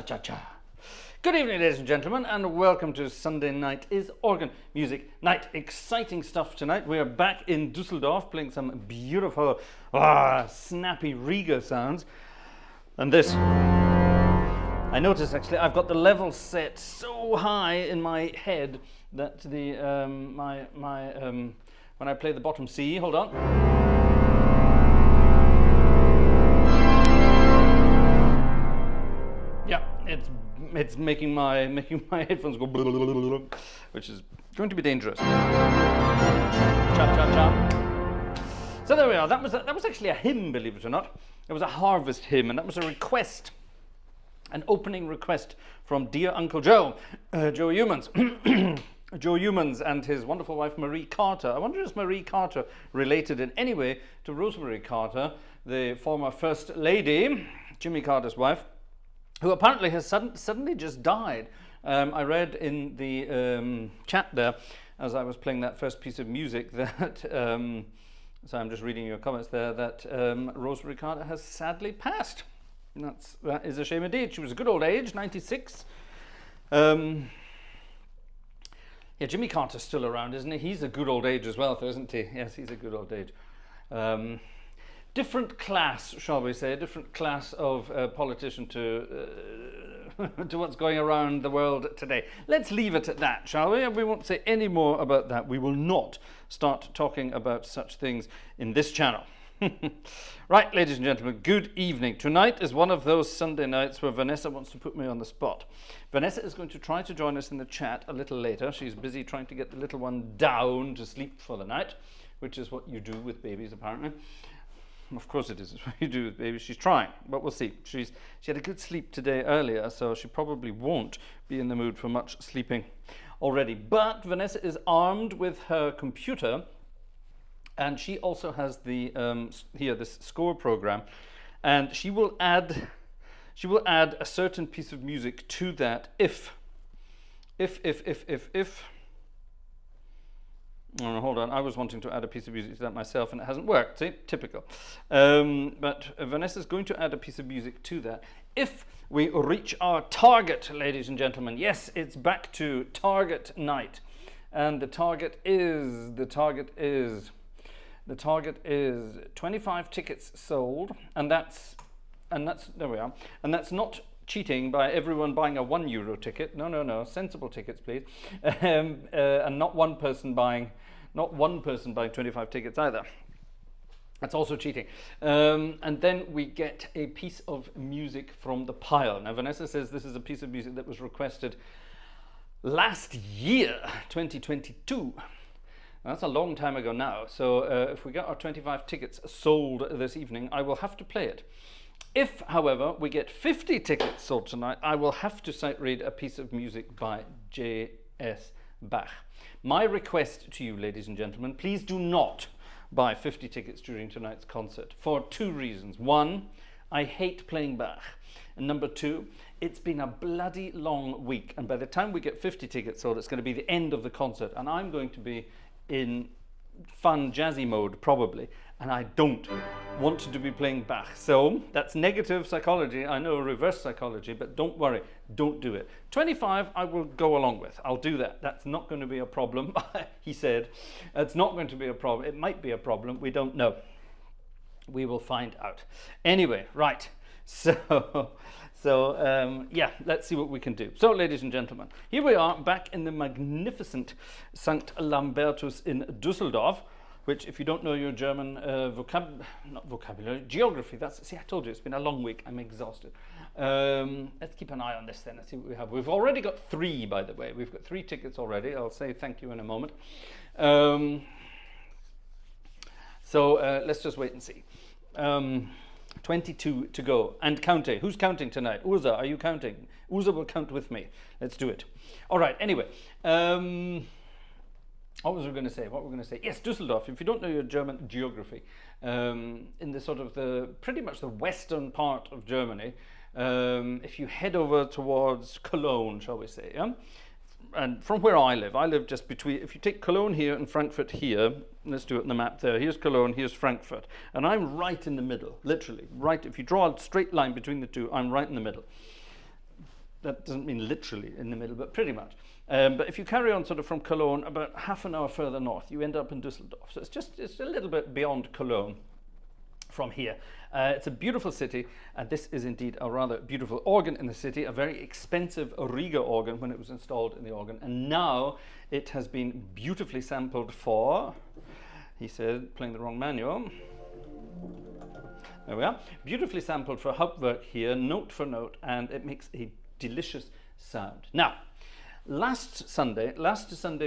Cha-cha-cha. Good evening, ladies and gentlemen, and welcome to Sunday Night is Organ Music Night. Exciting stuff tonight. We are back in Düsseldorf playing some beautiful, snappy Riga sounds. And this, I noticed actually, I've got the level set so high in my head that the when I play the bottom C, hold on. Yeah, it's making my headphones go, which is going to be dangerous. Cha cha cha. So there we are. That was actually a hymn, believe it or not. It was a harvest hymn, and that was a request, an opening request from dear Uncle Joe, Joe Humans. Joe Humans and his wonderful wife Marie Carter. I wonder if Marie Carter related in any way to Rosemary Carter, the former First Lady, Jimmy Carter's wife, who apparently has suddenly just died. I read in the chat there, as I was playing that first piece of music, that, so I'm just reading your comments there, that Rosemary Carter has sadly passed. And that is a shame indeed. She was a good old age, 96. Yeah, Jimmy Carter's still around, isn't he? He's a good old age as well, isn't he? Yes, he's a good old age. Different class, shall we say, different class of politician to what's going around the world today. Let's leave it at that, shall we? We won't say any more about that. We will not start talking about such things in this channel. Right, ladies and gentlemen, good evening. Tonight is one of those Sunday nights where Vanessa wants to put me on the spot. Vanessa is going to try to join us in the chat a little later. She's busy trying to get the little one down to sleep for the night, which is what you do with babies, apparently. Of course it is what you do with babies. She's trying, but we'll see. She had a good sleep today earlier, so she probably won't be in the mood for much sleeping already. But Vanessa is armed with her computer, and she also has the this score program, and she will add a certain piece of music to that if. Oh, hold on, I was wanting to add a piece of music to that myself and it hasn't worked, see, typical. But Vanessa's going to add a piece of music to that if we reach our target, ladies and gentlemen. Yes, it's back to target night. And the target is 25 tickets sold, and that's there we are. And that's not cheating by everyone buying a €1 ticket. No, sensible tickets, please. And not one person buying 25 tickets either. That's also cheating. And then we get a piece of music from the pile. Now Vanessa says this is a piece of music that was requested last year, 2022. That's a long time ago now. So if we get our 25 tickets sold this evening, I will have to play it. If, however, we get 50 tickets sold tonight, I will have to sight read a piece of music by J.S. Bach. My request to you, ladies and gentlemen, please do not buy 50 tickets during tonight's concert for two reasons. One, I hate playing Bach. And number two, it's been a bloody long week. And by the time we get 50 tickets sold, it's going to be the end of the concert. And I'm going to be in fun, jazzy mode, probably. And I don't want to be playing Bach. So that's negative psychology. I know, reverse psychology, but don't worry, don't do it. 25 I will go along with. I'll do that. That's not going to be a problem, he said. It's not going to be a problem. It might be a problem. We don't know. We will find out. Anyway, right. So yeah, let's see what we can do. So, ladies and gentlemen, here we are back in the magnificent St Lambertus in Düsseldorf, which, if you don't know your German geography, see, I told you, it's been a long week. I'm exhausted. Let's keep an eye on this then. Let's see what we have. We've already got 3, by the way. We've got 3 tickets already. I'll say thank you in a moment. So let's just wait and see. 22 to go and counting. Who's counting tonight? Urza, are you counting? Urza will count with me. Let's do it. All right, anyway. What was we going to say? Yes, Düsseldorf. If you don't know your German geography, in the sort of pretty much the western part of Germany, if you head over towards Cologne, shall we say, yeah? And from where I live just between, if you take Cologne here and Frankfurt here, let's do it on the map there, here's Cologne, here's Frankfurt, and I'm right in the middle, literally, right, if you draw a straight line between the two, I'm right in the middle. that doesn't mean literally in the middle, but pretty much. But if you carry on sort of from Cologne, about half an hour further north, you end up in Düsseldorf. So it's a little bit beyond Cologne from here. It's a beautiful city, and this is indeed a rather beautiful organ in the city, a very expensive Riga organ when it was installed in the organ, and now it has been beautifully sampled for, he said, playing the wrong manual. There we are. Beautifully sampled for Hauptwerk here, note for note, and it makes a delicious sound. Now, last Sunday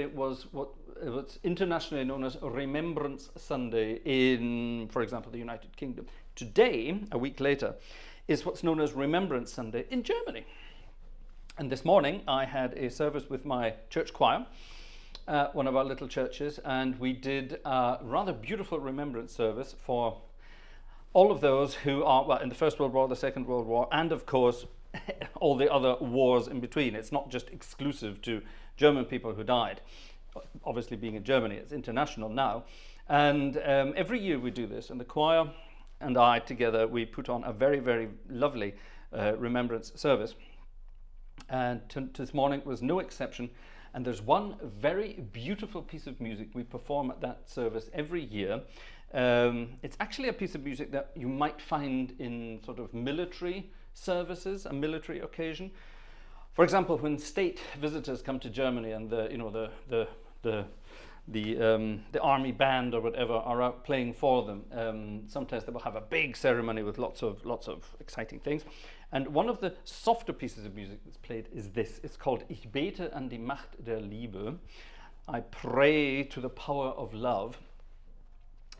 was what's internationally known as Remembrance Sunday in, for example, the United Kingdom. Today, a week later, is what's known as Remembrance Sunday in Germany. And this morning, I had a service with my church choir, one of our little churches, and we did a rather beautiful remembrance service for all of those who are, well, in the First World War, the Second World War, and of course, all the other wars in between. It's not just exclusive to German people who died. Obviously, being in Germany, it's international now. And every year we do this, and the choir and I together, we put on a very, very lovely remembrance service. And this morning was no exception. And there's one very beautiful piece of music we perform at that service every year. It's actually a piece of music that you might find in sort of military services, a military occasion. For example, when state visitors come to Germany and the army band or whatever are out playing for them, sometimes they will have a big ceremony with lots of exciting things. And one of the softer pieces of music that's played is this. It's called Ich bete an die Macht der Liebe. I pray to the power of love.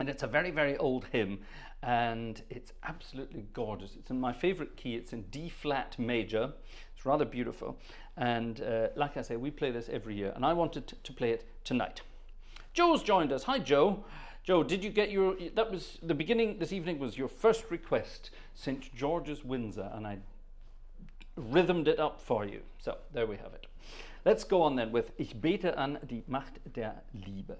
And it's a very, very old hymn, and it's absolutely gorgeous. It's in my favorite key. It's in D flat major. It's rather beautiful. And like I say, we play this every year, and I wanted to play it tonight. Joe's joined us. Hi, Joe. Joe, did you get your, that was the beginning, this evening was your first request, St George's Windsor, and I rhythmed it up for you. So there we have it. Let's go on then with Ich bete an die Macht der Liebe.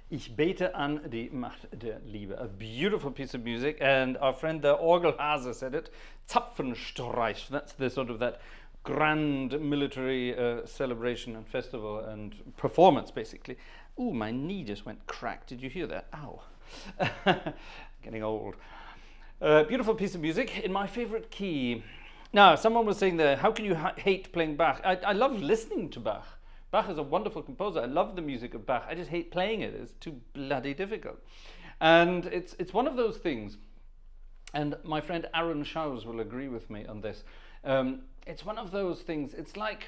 Ich bete an die Macht der Liebe. A beautiful piece of music, and our friend the Orgelhase said it. Zapfenstreich. That's the sort of that grand military celebration and festival and performance, basically. Ooh, my knee just went crack. Did you hear that? Ow. Getting old. Beautiful piece of music in my favorite key. Now, someone was saying there, how can you hate playing Bach? I love listening to Bach. Bach is a wonderful composer. I love the music of Bach. I just hate playing it. It's too bloody difficult. And it's one of those things, and my friend Aaron Schaus will agree with me on this. It's one of those things, it's like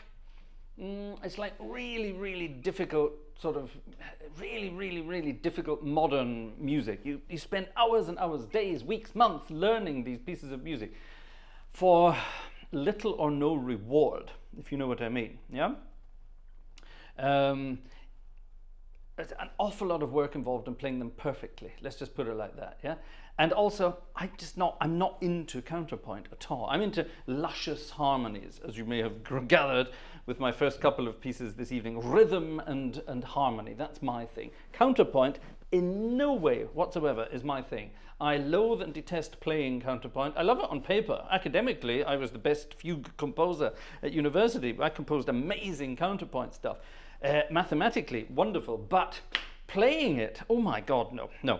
really, really difficult, sort of really, really, really difficult modern music. You spend hours and hours, days, weeks, months learning these pieces of music for little or no reward, if you know what I mean, yeah? There's an awful lot of work involved in playing them perfectly. Let's just put it like that, yeah? And also, I'm not into counterpoint at all. I'm into luscious harmonies, as you may have gathered with my first couple of pieces this evening. Rhythm and harmony, that's my thing. Counterpoint, in no way whatsoever is my thing. I loathe and detest playing counterpoint. I love it on paper. Academically, I was the best fugue composer at university. I composed amazing counterpoint stuff. Mathematically, wonderful, but playing it, oh my God, no.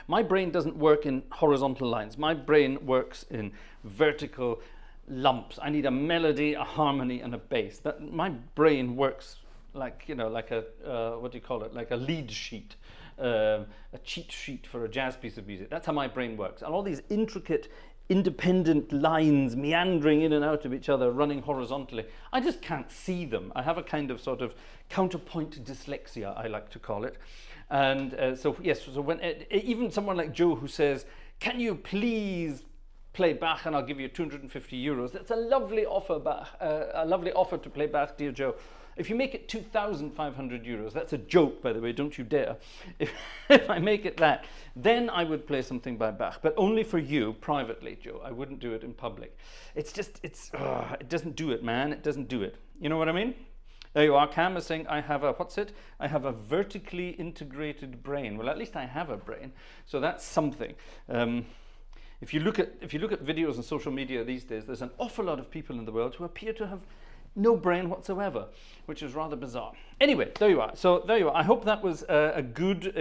My brain doesn't work in horizontal lines. My brain works in vertical lumps. I need a melody, a harmony, and a bass. My brain works like, you know, like a, what do you call it? Like a lead sheet, a cheat sheet for a jazz piece of music. That's how my brain works. And all these intricate, independent lines meandering in and out of each other, running horizontally, I just can't see them. I have a kind of sort of counterpoint dyslexia, I like to call it. And so yes, so when even someone like Joe who says, can you please play Bach and I'll give you 250 euros, that's a lovely offer, Bach, a lovely offer to play Bach, dear Joe. If you make it 2,500 euros, that's a joke, by the way, don't you dare. If I make it that, then I would play something by Bach, but only for you, privately, Joe. I wouldn't do it in public. It's just, it doesn't do it, man. It doesn't do it. You know what I mean? There you are. Cam is saying, I have a, what's it? I have a vertically integrated brain. Well, at least I have a brain, so that's something. If you look at videos on social media these days, there's an awful lot of people in the world who appear to have no brain whatsoever, which is rather bizarre. Anyway, there you are. So there you are. I hope that was a good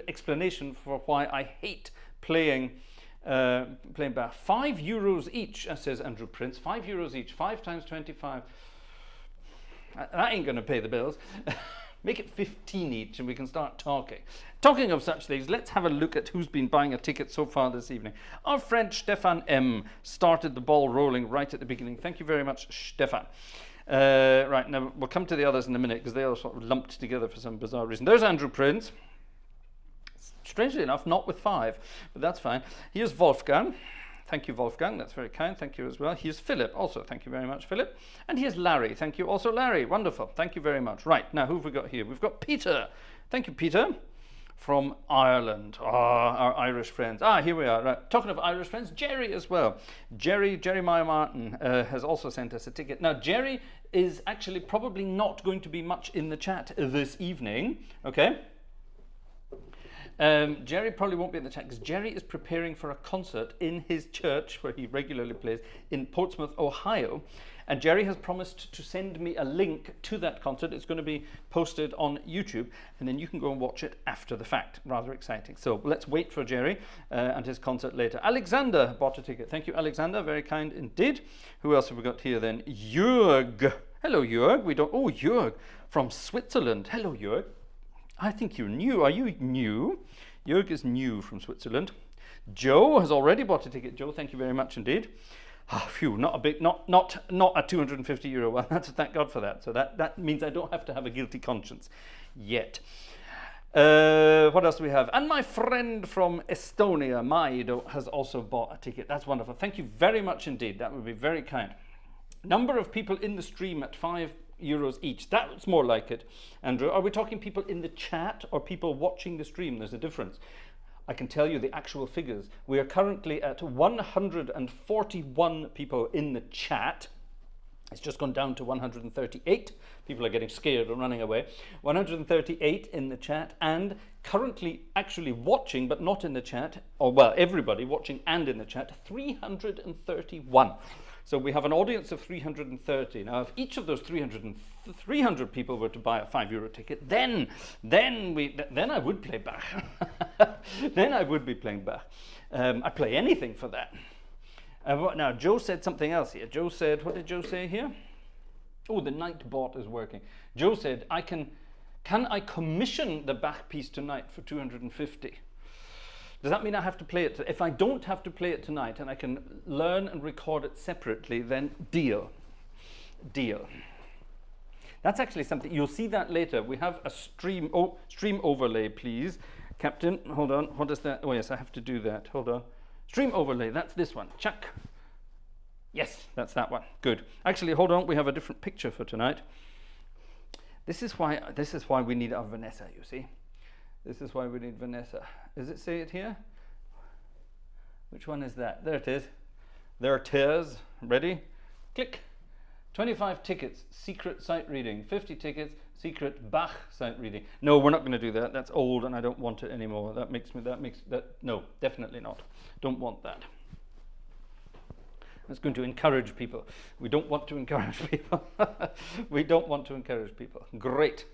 explanation for why I hate playing Bach. €5 each, says Andrew Prince. €5 each. 5 times 25. That ain't going to pay the bills. Make it 15 each and we can start talking. Talking of such things, let's have a look at who's been buying a ticket so far this evening. Our friend Stefan M. started the ball rolling right at the beginning. Thank you very much, Stefan. Right, now we'll come to the others in a minute because they are sort of lumped together for some bizarre reason. There's Andrew Prince. Strangely enough, not with 5, but that's fine. Here's Wolfgang. Thank you, Wolfgang. That's very kind. Thank you as well. Here's Philip. Also, thank you very much, Philip. And here's Larry. Thank you also, Larry. Wonderful. Thank you very much. Right, now who have we got here? We've got Peter. Thank you, Peter, from Ireland. Our Irish friends. Here we are. Right. Talking of Irish friends, Jerry as well. Jeremiah Martin has also sent us a ticket. Now, Jerry is actually probably not going to be much in the chat this evening. Okay? Jerry probably won't be in the chat because Jerry is preparing for a concert in his church where he regularly plays in Portsmouth, Ohio. And Jerry has promised to send me a link to that concert. It's going to be posted on YouTube and then you can go and watch it after the fact. Rather exciting. So let's wait for Jerry and his concert later. Alexander bought a ticket. Thank you, Alexander. Very kind indeed. Who else have we got here then? Jörg. Hello, Jörg. Jörg from Switzerland. Hello, Jörg. I think you're new. Are you new? Jörg is new from Switzerland. Joe has already bought a ticket. Joe, thank you very much indeed. Phew, not a 250 euro one. Thank God for that. So that means I don't have to have a guilty conscience yet. What else do we have? And my friend from Estonia, Maido, has also bought a ticket. That's wonderful. Thank you very much indeed. That would be very kind. Number of people in the stream at €5 each. That's more like it, Andrew. Are we talking people in the chat or people watching the stream? There's a difference. I can tell you the actual figures. We are currently at 141 people in the chat It's just gone down to 138. People are getting scared and running away. 138 in the chat, and currently actually watching, but not in the chat, or well, everybody watching and in the chat, 331. So we have an audience of 330. Now, if each of those 300 people were to buy a €5 ticket, then I would play Bach. Then I would be playing Bach. I'd play anything for that. Now, Joe said something else here. Joe said, what did Joe say here? Oh, the night bot is working. Joe said, can I commission the Bach piece tonight for 250? Does that mean I have to play it? If I don't have to play it tonight and I can learn and record it separately, then deal. Deal. That's actually something, you'll see that later. We have a stream overlay, please. Captain, hold on, what is that? Oh yes, I have to do that, hold on. Stream overlay, that's this one, chuck. Yes, that's that one, good. Actually, hold on, we have a different picture for tonight. This is why we need our Vanessa, you see. This is why we need Vanessa. Does it say it here? Which one is that? There it is. There it is. Ready? Click. 25 tickets, secret sight reading. 50 tickets, secret Bach sight reading. No, we're not going to do that. That's old and I don't want it anymore. No, definitely not. Don't want that. That's going to encourage people. We don't want to encourage people. We don't want to encourage people. Great.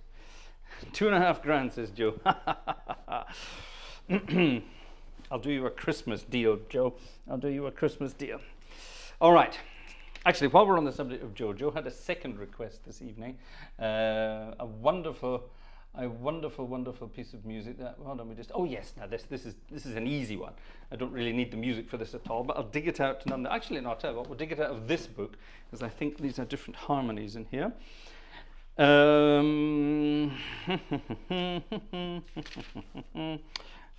2.5 grand, says Joe. I'll do you a Christmas deal, Joe. I'll do you a Christmas deal. All right. Actually, while we're on the subject of Joe, Joe had a second request this evening. A wonderful, wonderful piece of music. Hold on, oh yes, now this is an easy one. I don't really need the music for this at all, but I'll dig it out. Actually, no, I'll tell you what, we'll dig it out of this book, because I think these are different harmonies in here.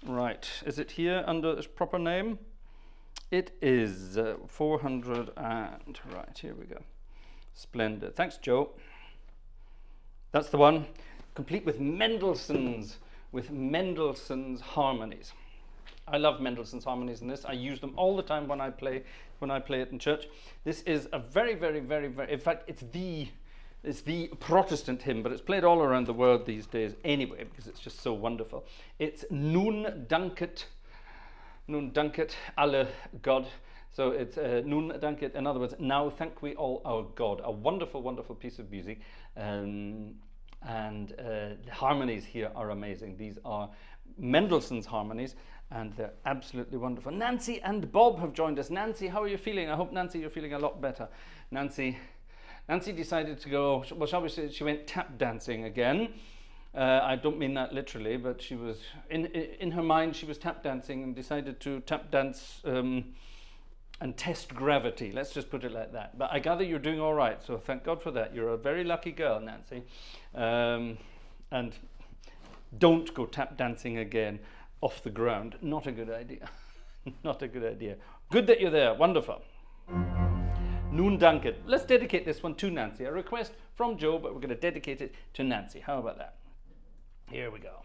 Right, is it here under its proper name? It is 400 and, right, here we go. Splendid. Thanks, Joe. That's the one, complete with Mendelssohn's harmonies. I love Mendelssohn's harmonies in this. I use them all the time when I play it in church. This is a very, in fact, it's the Protestant hymn, but it's played all around the world these days anyway, because it's just so wonderful. It's Nun danket alle God. So it's Nun danket, in other words, now thank we all our God. A wonderful, wonderful piece of music. The harmonies here are amazing. These are Mendelssohn's harmonies, and they're absolutely wonderful. Nancy and Bob have joined us. Nancy, how are you feeling? I hope, Nancy, you're feeling a lot better. Nancy decided to go, well, shall we say, she went tap dancing again. I don't mean that literally, but she was, in her mind, she was tap dancing and decided to tap dance and test gravity. Let's just put it like that. But I gather you're doing all right, so thank God for that. You're a very lucky girl, Nancy. And don't go tap dancing again off the ground. Not a good idea. Not a good idea. Good that you're there. Wonderful. Nun danke. Let's dedicate this one to Nancy. A request from Joe, but we're going to dedicate it to Nancy. How about that? Here we go.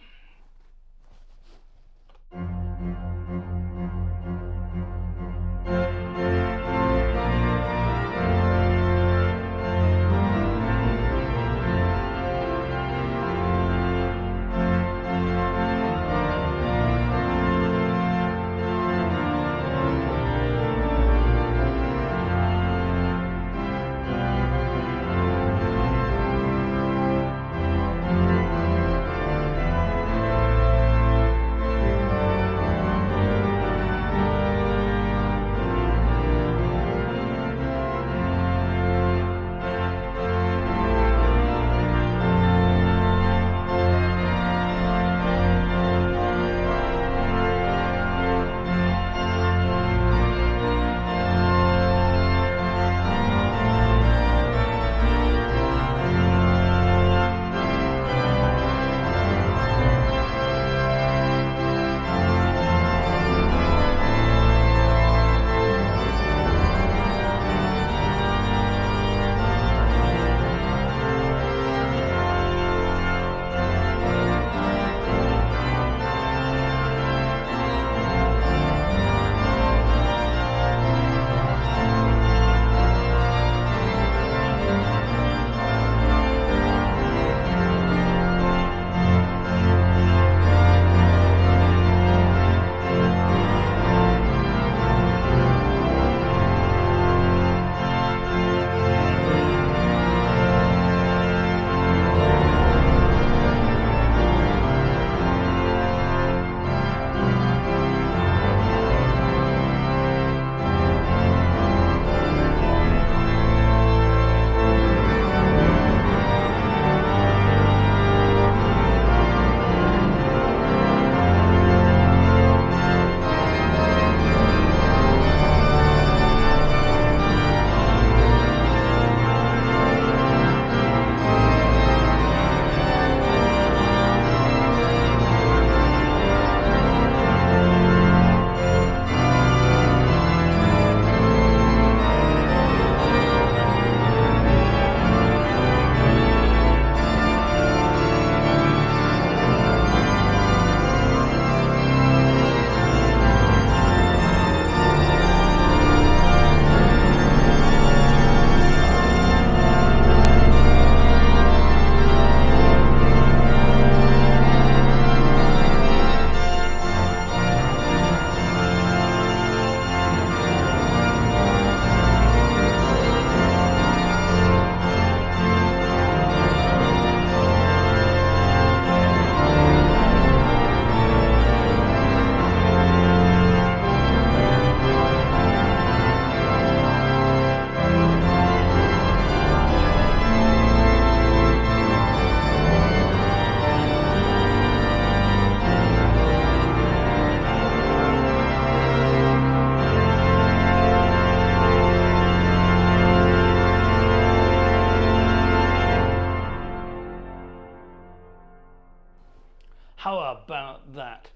How about that?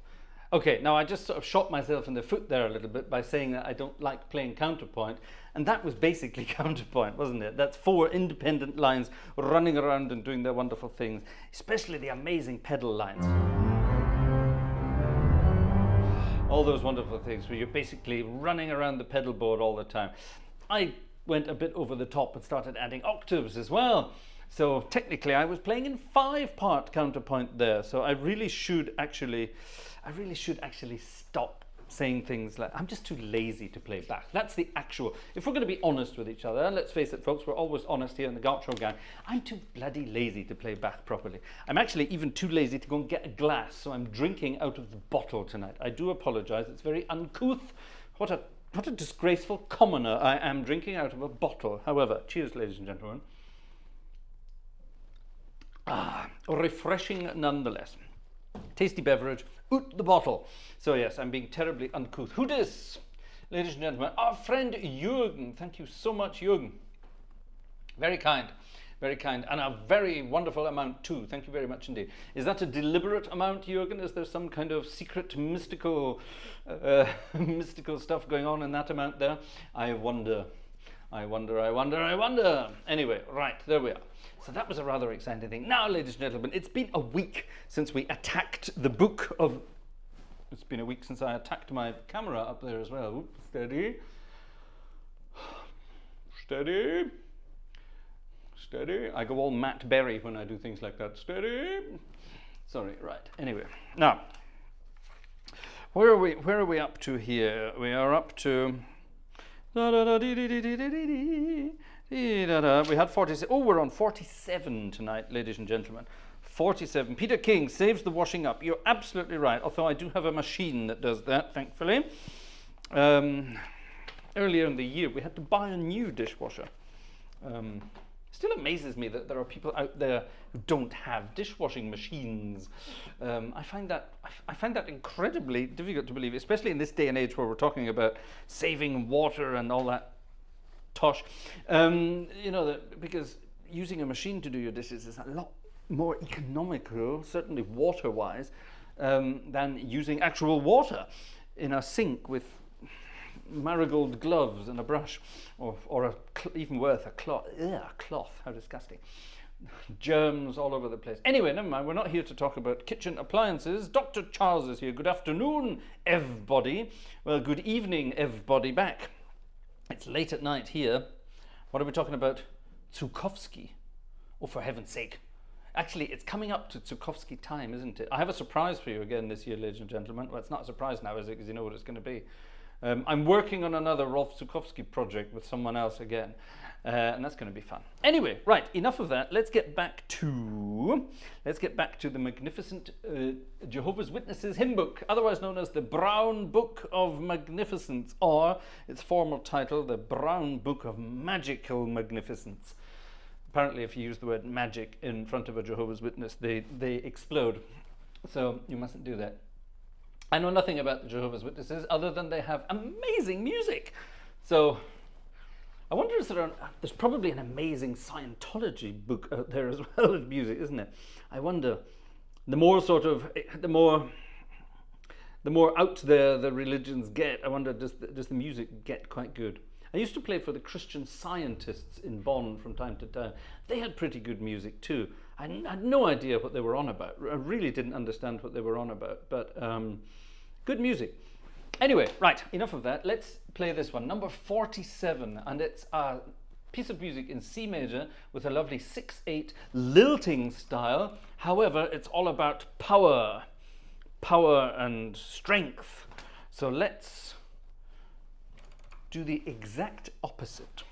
Okay, now I just sort of shot myself in the foot there a little bit by saying that I don't like playing counterpoint, and that was basically counterpoint, wasn't it? That's 4 independent lines running around and doing their wonderful things, especially the amazing pedal lines. All those wonderful things where you're basically running around the pedal board all the time. I went a bit over the top and started adding octaves as well. So technically I was playing in 5-part counterpoint there. So I really should actually stop saying things like, I'm just too lazy to play Bach. That's the actual, if we're going to be honest with each other, and let's face it folks, we're always honest here in the Gartshore gang, I'm too bloody lazy to play Bach properly. I'm actually even too lazy to go and get a glass, so I'm drinking out of the bottle tonight. I do apologize, it's very uncouth. What a disgraceful commoner I am, drinking out of a bottle. However, cheers ladies and gentlemen. Refreshing nonetheless. Tasty beverage, out the bottle. So yes, I'm being terribly uncouth. Who dis? Ladies and gentlemen, our friend Jürgen. Thank you so much, Jürgen. Very kind, and a very wonderful amount too. Thank you very much indeed. Is that a deliberate amount, Jürgen? Is there some kind of secret, mystical, mystical stuff going on in that amount there? I wonder. Anyway, right, there we are. So that was a rather exciting thing. Now, ladies and gentlemen, it's been a week since we attacked the book of... It's been a week since I attacked my camera up there as well. Oops, steady. Steady. Steady. I go all Matt Berry when I do things like that. Steady. Sorry, right. Anyway, now, where are we up to here? We are up to... We had 47. Oh, we're on 47 tonight, ladies and gentlemen. 47. Peter King saves the washing up. You're absolutely right, although I do have a machine that does that, thankfully. Earlier in the year, we had to buy a new dishwasher. Still amazes me that there are people out there who don't have dishwashing machines. I find that incredibly difficult to believe, especially in this day and age where we're talking about saving water and all that tosh. You know, because using a machine to do your dishes is a lot more economical, certainly water-wise, than using actual water in a sink with marigold gloves and a brush, or even worse, a cloth. Ugh, a cloth, how disgusting. Germs all over the place. Anyway, never mind, we're not here to talk about kitchen appliances. Dr. Charles is here. Good afternoon, everybody. Well, good evening, everybody back. It's late at night here. What are we talking about? Tsukowski. Oh, for heaven's sake. Actually, it's coming up to Tsukowski time, isn't it? I have a surprise for you again this year, ladies and gentlemen. Well, it's not a surprise now, is it? Because you know what it's going to be. I'm working on another Rolf Tsukowski project with someone else again, and that's going to be fun. Anyway, right, enough of that. Let's get back to the magnificent Jehovah's Witnesses hymn book, otherwise known as the Brown Book of Magnificence, or its formal title, the Brown Book of Magical Magnificence. Apparently, if you use the word magic in front of a Jehovah's Witness, they explode. So you mustn't do that. I know nothing about the Jehovah's Witnesses other than they have amazing music. So I wonder if there's probably an amazing Scientology book out there as well as music, isn't it? I wonder, the more out there the religions get, I wonder, does the music get quite good? I used to play for the Christian Scientists in Bonn from time to time. They had pretty good music too. I had no idea what they were on about. I really didn't understand what they were on about, but good music. Anyway, right, enough of that. Let's play this one, number 47, and it's a piece of music in C major with a lovely 6/8 lilting style. However, it's all about power and strength. So let's do the exact opposite.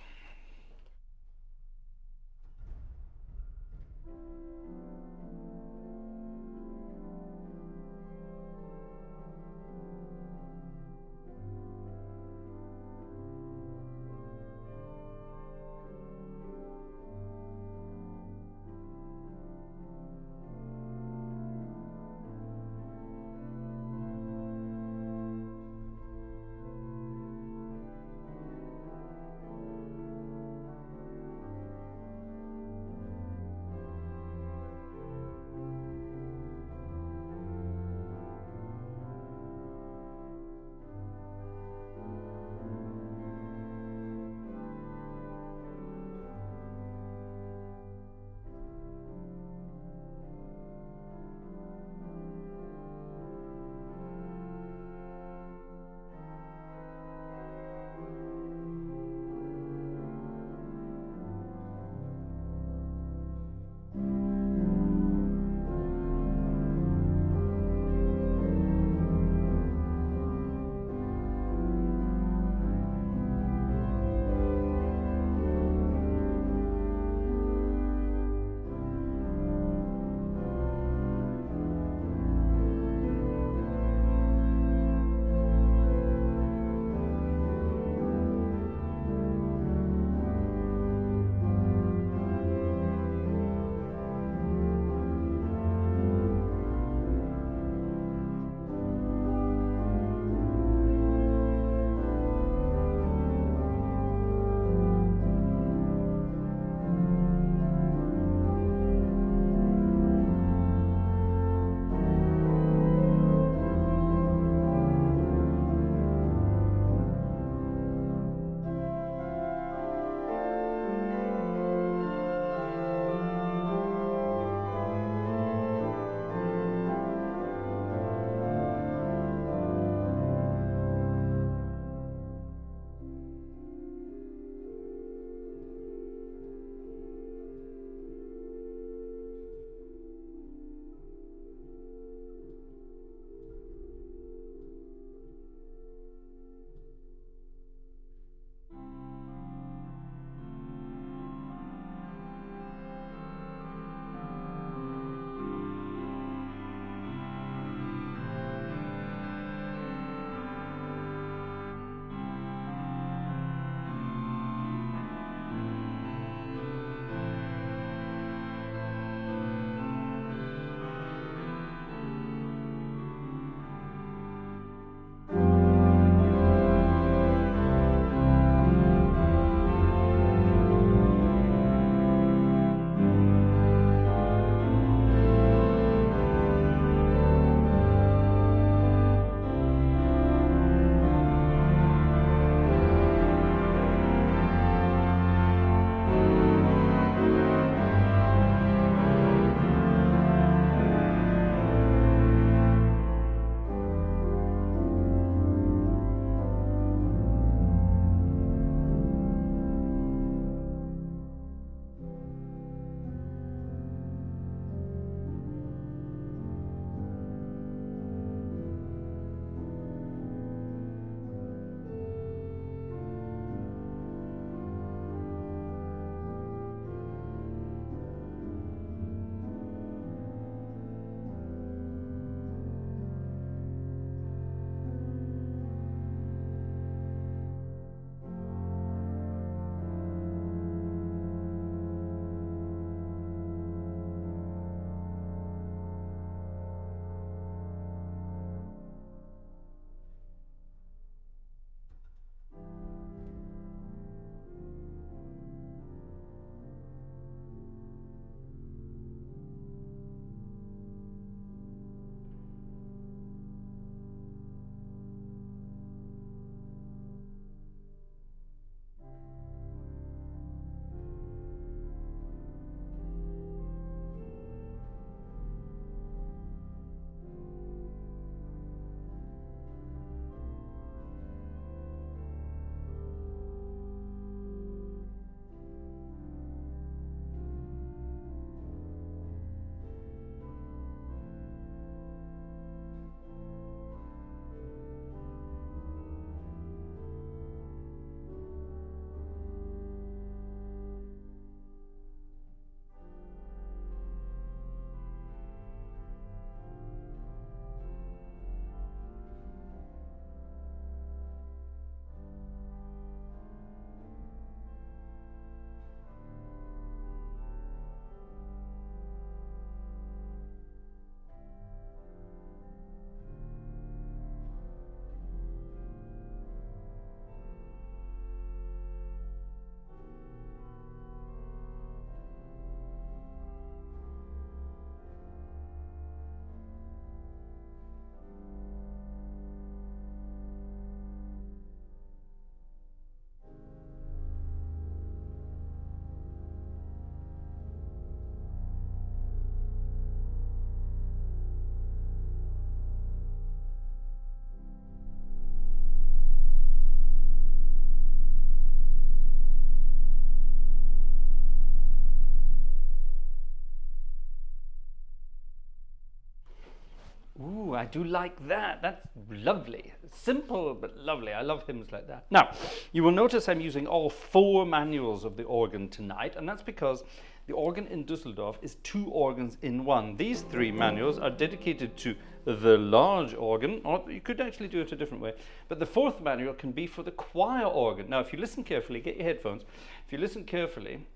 Ooh, I do like that. That's lovely. Simple but lovely. I love hymns like that. Now, you will notice I'm using all 4 manuals of the organ tonight, and that's because the organ in Düsseldorf is 2 organs in one. These 3 manuals are dedicated to the large organ, or you could actually do it a different way. But the 4th manual can be for the choir organ. Now, if you listen carefully, get your headphones. If you listen carefully,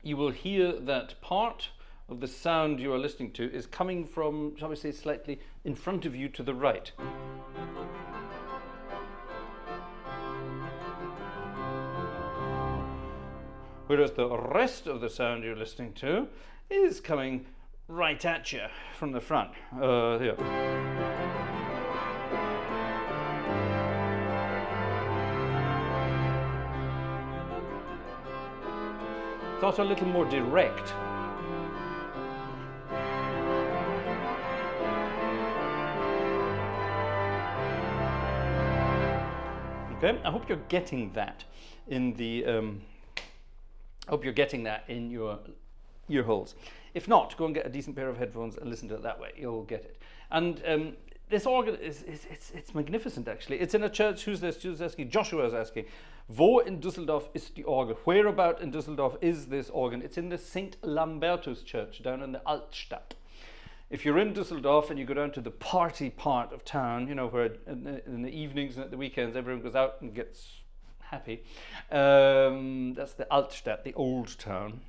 you will hear that part of the sound you are listening to is coming from, shall we say, slightly in front of you to the right. Whereas the rest of the sound you're listening to is coming right at you from the front. Here. It's also a little more direct. Okay, I hope you're getting that in the. I hope you're getting that in your ear holes. If not, go and get a decent pair of headphones and listen to it that way. You'll get it. And this organ it's magnificent, actually. It's in a church. Who's this? Who's asking? Joshua is asking. Wo in Düsseldorf ist die Orgel? Whereabout in Düsseldorf is this organ? It's in the St Lambertus church down in the Altstadt. If you're in Düsseldorf and you go down to the party part of town, you know, where in the evenings and at the weekends everyone goes out and gets happy, that's the Altstadt, the old town,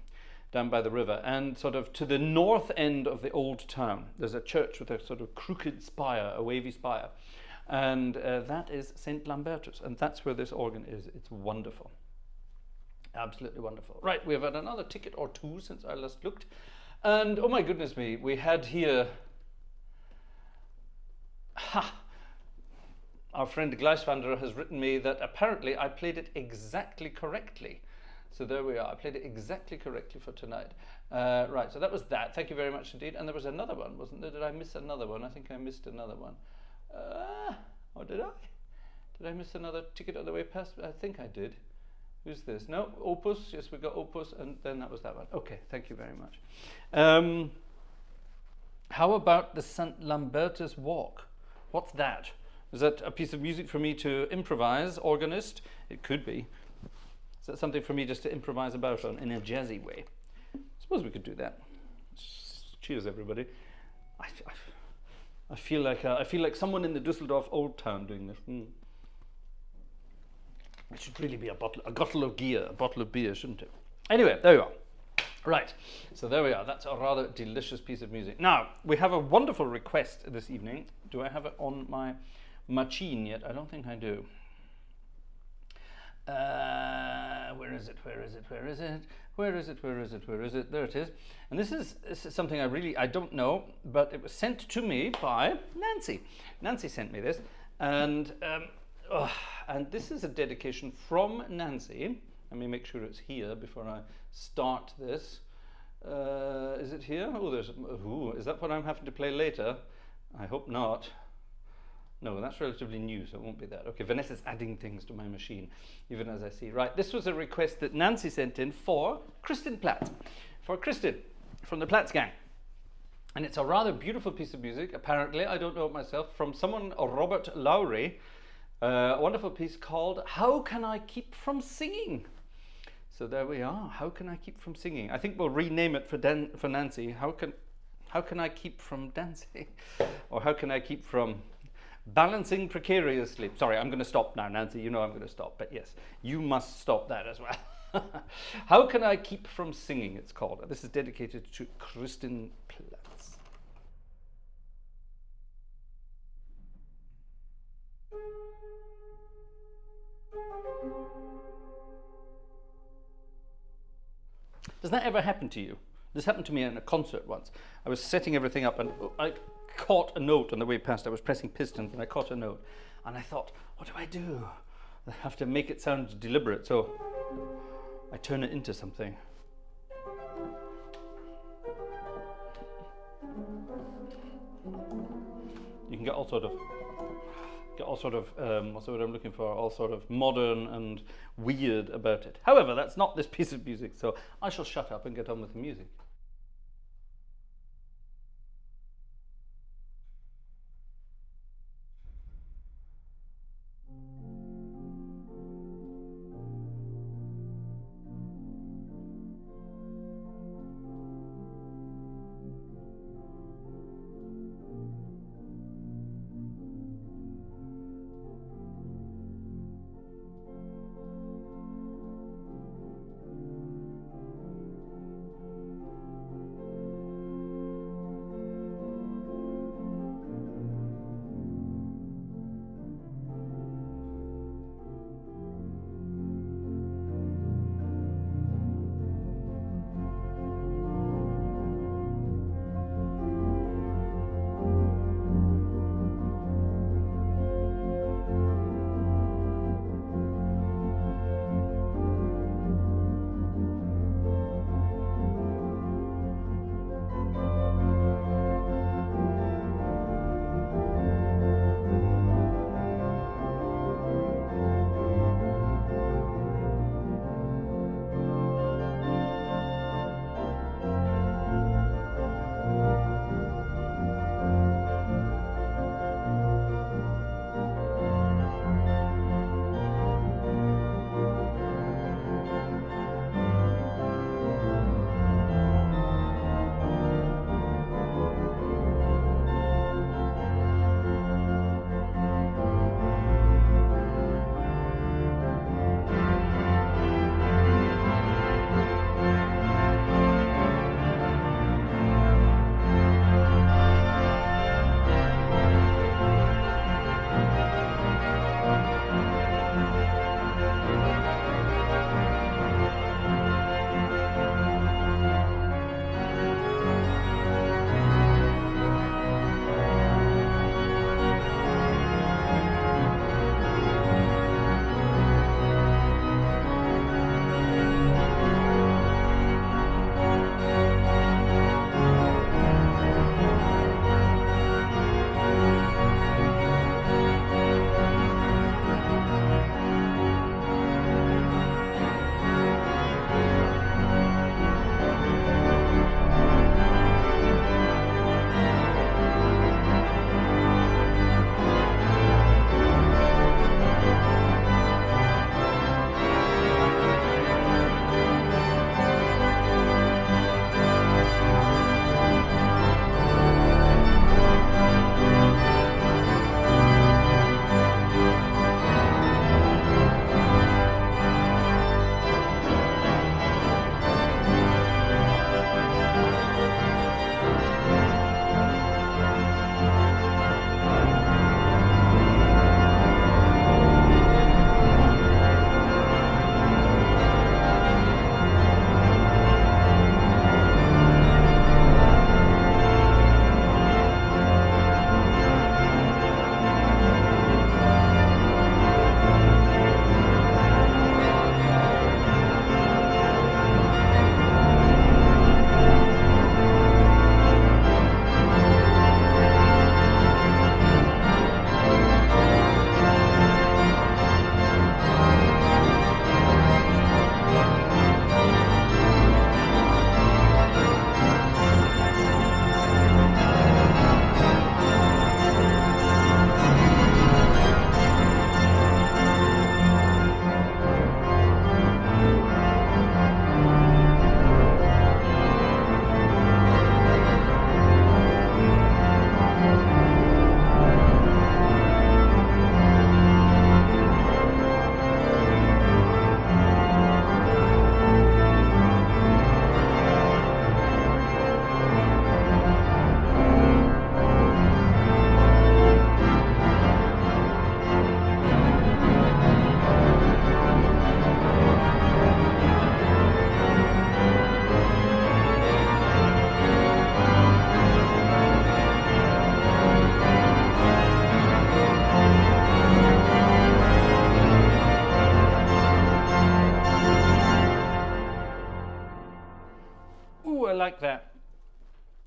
down by the river. And sort of to the north end of the old town, there's a church with a sort of crooked spire, a wavy spire. And that is St Lambertus, and that's where this organ is. It's wonderful. Absolutely wonderful. Right, we've had another ticket or 2 since I last looked. And oh my goodness me, we had here, our friend Gleiswanderer has written me that apparently I played it exactly correctly. So there we are, I played it exactly correctly for tonight. Right, so that was that. Thank you very much indeed. And there was another one, wasn't there? Did I miss another one? I think I missed another one. Or did I? Did I miss another ticket on the way past? I think I did. Who's this? No, Opus. Yes, we got Opus, and then that was that one. Okay, thank you very much. How about the St Lambertus walk? What's that? Is that a piece of music for me to improvise, organist? It could be. Is that something for me just to improvise about on in a jazzy way? I suppose we could do that. Cheers, everybody. I feel like someone in the Düsseldorf Old Town doing this. It should really be a bottle of beer, shouldn't it? Anyway, there you are. Right, so there we are. That's a rather delicious piece of music. Now, we have a wonderful request this evening. Do I have it on my machine yet? I don't think I do. Where is it? Where is it? Where is it? Where is it? Where is it? Where is it? There it is. And this is something I don't know, but it was sent to me by Nancy. Nancy sent me this, and this is a dedication from Nancy. Let me make sure it's here before I start this. Is it here? Oh, is that what I'm having to play later? I hope not. No, that's relatively new, so it won't be that. Okay, Vanessa's adding things to my machine, even as I see. Right, this was a request that Nancy sent in for Kristin Platt. For Kristin, from the Platts gang. And it's a rather beautiful piece of music, apparently, I don't know it myself, from someone, Robert Lowry. A wonderful piece called How Can I Keep From Singing? So there we are. How can I keep from singing? I think we'll rename it for Nancy. How can I keep from dancing? Or how can I keep from balancing precariously? Sorry, I'm going to stop now, Nancy. You know I'm going to stop. But yes, you must stop that as well. How Can I Keep From Singing, it's called. This is dedicated to Kristin Platt. Does that ever happen to you? This happened to me in a concert once. I was setting everything up and I caught a note on the way past. I was pressing pistons and I caught a note. And I thought, what do I do? I have to make it sound deliberate, so I turn it into something. You can get all sort of what's the word I'm looking for, all sort of modern and weird about it. However, that's not this piece of music, so I shall shut up and get on with the music.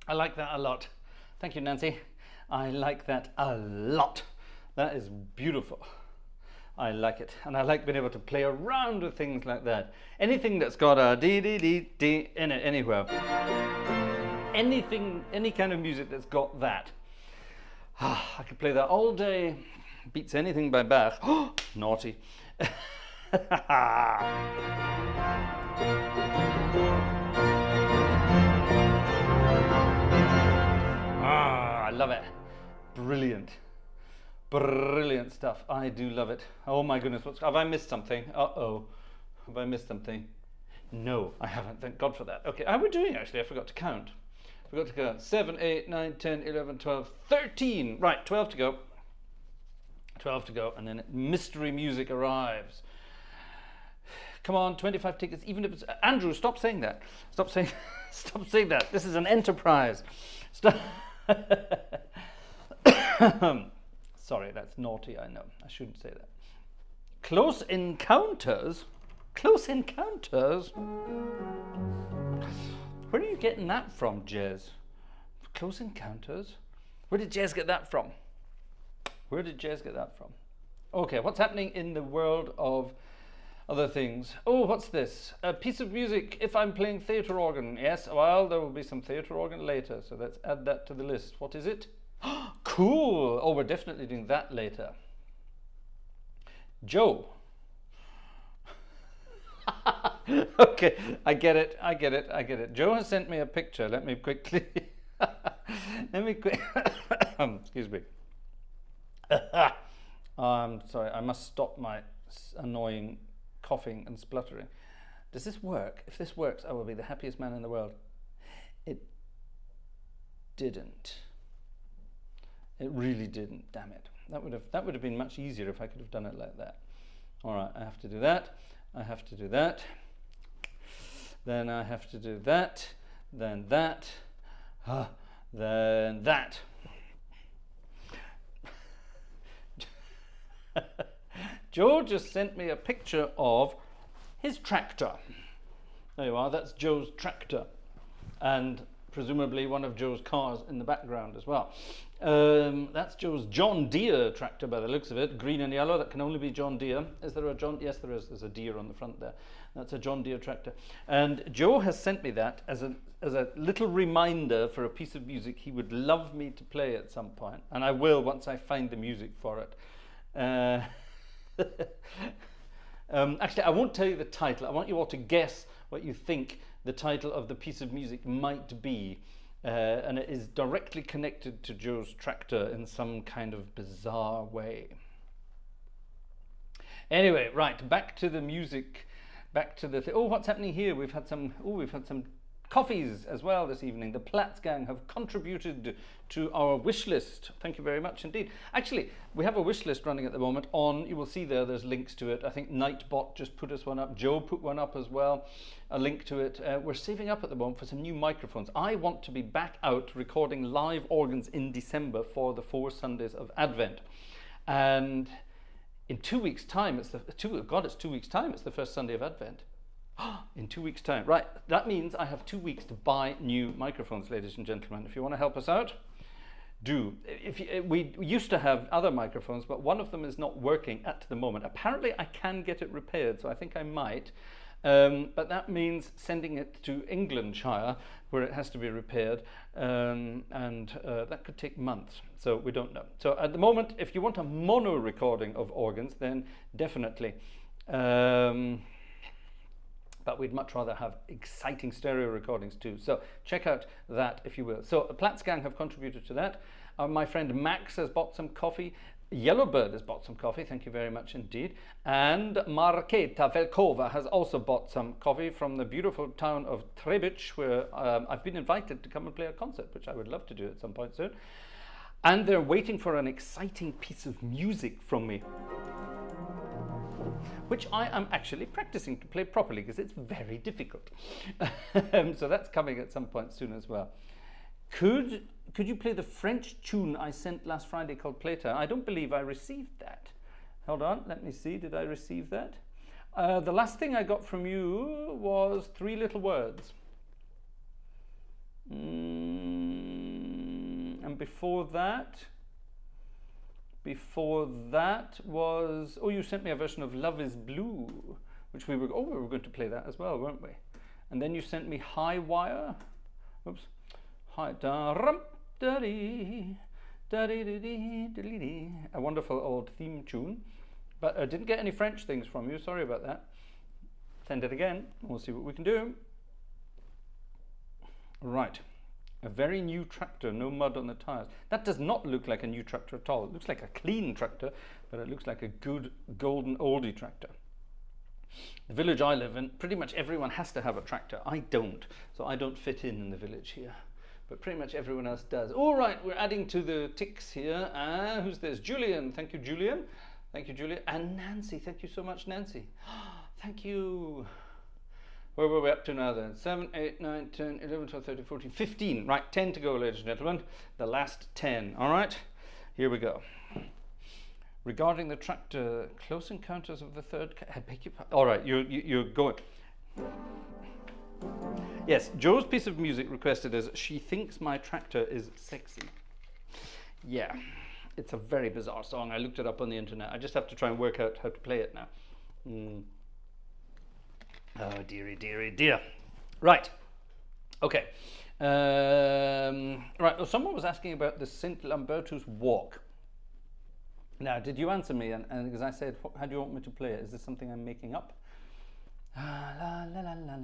I like that a lot. Thank you, Nancy. I like that a lot. That is beautiful. I like it. And I like being able to play around with things like that. Anything that's got a dee dee dee dee in it anywhere. Anything, any kind of music that's got that. I could play that all day. Beats anything by Bach. Naughty. I love it. Brilliant. Brilliant stuff. I do love it. Oh my goodness, have I missed something? Uh-oh. Have I missed something? No, I haven't. Thank God for that. Okay, how are we doing actually? I forgot to count. Forgot to count. 7, 8, 9, 10, 11, 12, 13. Right, 12 to go. 12 to go, and then mystery music arrives. Come on, 25 tickets, even if it's... Andrew, stop saying that. Stop saying that. This is an enterprise. Stop. Sorry, that's naughty, I know. I shouldn't say that. Close Encounters? Close Encounters? Where are you getting that from, Jez? Close Encounters? Where did Jez get that from? Where did Jez get that from? Okay, what's happening in the world of other things? Oh, what's this? A piece of music if I'm playing theatre organ. Yes, well, there will be some theatre organ later, so let's add that to the list. What is it? Cool! Oh, we're definitely doing that later. Joe. Okay, I get it. Joe has sent me a picture. Let me quickly... Excuse me. Sorry, I must stop my annoying coughing and spluttering. Does this work? If this works, I will be the happiest man in the world. It didn't. It really didn't, damn it. That would have been much easier if I could have done it like that. All right, I have to do that. I have to do that. Then I have to do that. Then that. Then that. Joe just sent me a picture of his tractor. There you are, that's Joe's tractor. And presumably one of Joe's cars in the background as well. That's Joe's John Deere tractor by the looks of it, green and yellow. That can only be John Deere. Is there a John? Yes, there is. There's a deer on the front there. That's a John Deere tractor. And Joe has sent me that as a little reminder for a piece of music he would love me to play at some point. And I will once I find the music for it. Actually, I won't tell you the title. I want you all to guess what you think the title of the piece of music might be. And it is directly connected to Joe's tractor in some kind of bizarre way. Anyway, right, back to the music, back to the... Oh, what's happening here? We've had some coffees as well this evening. The Platz gang have contributed to our wish list. Thank you very much indeed. Actually, we have a wish list running at the moment on, you will see there's links to it. I think Nightbot just put us one up. Joe put one up as well, a link to it. We're saving up at the moment for some new microphones. I want to be back out recording live organs in December for the 4 Sundays of Advent. And in 2 weeks' time, it's it's 2 weeks' time, it's the first Sunday of Advent. In 2 weeks' time. Right, that means I have 2 weeks to buy new microphones, ladies and gentlemen. If you want to help us out, do. We used to have other microphones, but one of them is not working at the moment. Apparently, I can get it repaired, so I think I might. But that means sending it to Englandshire, where it has to be repaired, and that could take months, so we don't know. So at the moment, if you want a mono recording of organs, then definitely. But we'd much rather have exciting stereo recordings too. So check out that if you will. So the Platz gang have contributed to that. My friend Max has bought some coffee. Yellowbird has bought some coffee. Thank you very much indeed. And Marketa Velkova has also bought some coffee from the beautiful town of Trebic, where I've been invited to come and play a concert, which I would love to do at some point soon. And they're waiting for an exciting piece of music from me, which I am actually practicing to play properly because it's very difficult. So that's coming at some point soon as well. Could you play the French tune I sent last Friday called Playtime? I don't believe I received that. Hold on, let me see, did I receive that? The last thing I got from you was 3 little words. And before that was, oh, you sent me a version of Love is Blue, which we were going to play that as well, weren't we? And then you sent me High Wire. Oops. High da da dee da dee dee dee dee dee. A wonderful old theme tune. But I didn't get any French things from you. Sorry about that. Send it again. We'll see what we can do. Right. A very new tractor, no mud on the tires. That does not look like a new tractor at all. It looks like a clean tractor, but it looks like a good golden oldie tractor. The village I live in, pretty much everyone has to have a tractor. I don't, so I don't fit in the village here. But pretty much everyone else does. All right, we're adding to the ticks here. Who's this? Julian. Thank you, Julian. Thank you, Julian. And Nancy. Thank you so much, Nancy. Thank you. Where were we up to now then? 7, 8, 9, 10, 11, 12, 13, 14, 15. Right, 10 to go, ladies and gentlemen. The last 10. All right, here we go. Regarding the tractor, Close Encounters of the Third... I beg your pardon. All right, you're going. Yes, Joe's piece of music requested is She Thinks My Tractor is Sexy. Yeah, it's a very bizarre song. I looked it up on the internet. I just have to try and work out how to play it now. Oh, dearie, dearie, dear. Right. Okay. Right. Well, someone was asking about the St Lambertus walk. Now, did you answer me? And because I said, how do you want me to play it? Is this something I'm making up? La la la la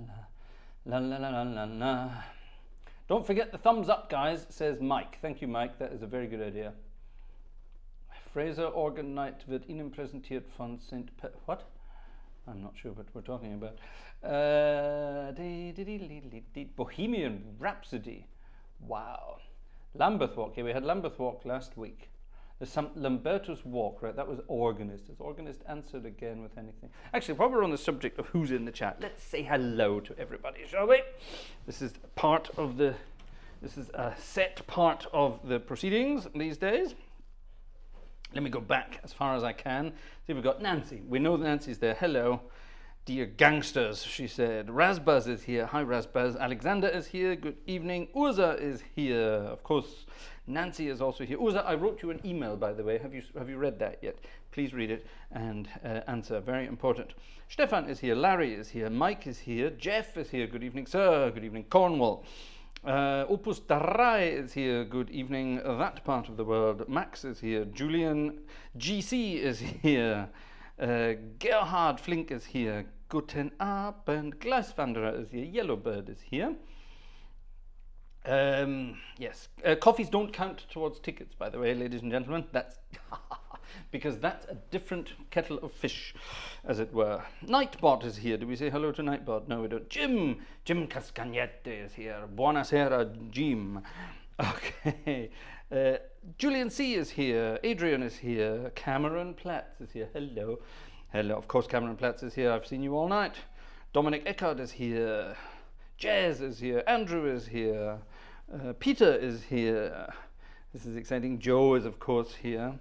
la la la la la la. Don't forget the thumbs up, guys, says Mike. Thank you, Mike. That is a very good idea. Fraser organ night wird Ihnen präsentiert von St. What? I'm not sure what we're talking about. Bohemian Rhapsody. Wow. Lambeth Walk. Yeah, we had Lambeth Walk last week. There's some Lambertus Walk, right? That was organist. Has organist answered again with anything? Actually, while we're on the subject of who's in the chat, let's say hello to everybody, shall we? This is part of the. This is a set part of the proceedings these days. Let me go back as far as I can. See if we've got Nancy. We know Nancy's there. Hello, dear gangsters, she said. Razbaz is here. Hi, Razbaz. Alexander is here. Good evening. Urza is here. Of course, Nancy is also here. Urza, I wrote you an email, by the way. Have you read that yet? Please read it and answer. Very important. Stefan is here. Larry is here. Mike is here. Jeff is here. Good evening, sir. Good evening, Cornwall. Opus Darai is here. Good evening, that part of the world. Max is here. Julian GC is here. Gerhard Flink is here. Guten Abend. Gleiswanderer is here. Yellowbird is here. Yes. Coffees don't count towards tickets, by the way, ladies and gentlemen. That's because that's a different kettle of fish, as it were. Nightbot is here. Do we say hello to Nightbot? No, we don't. Jim Cascagnette is here. Buonasera, Jim. Okay. Julian C is here. Adrian is here. Cameron Platts is here. Hello. Hello. Of course, Cameron Platts is here. I've seen you all night. Dominic Eckard is here. Jazz is here. Andrew is here. Peter is here. This is exciting. Joe is, of course, here.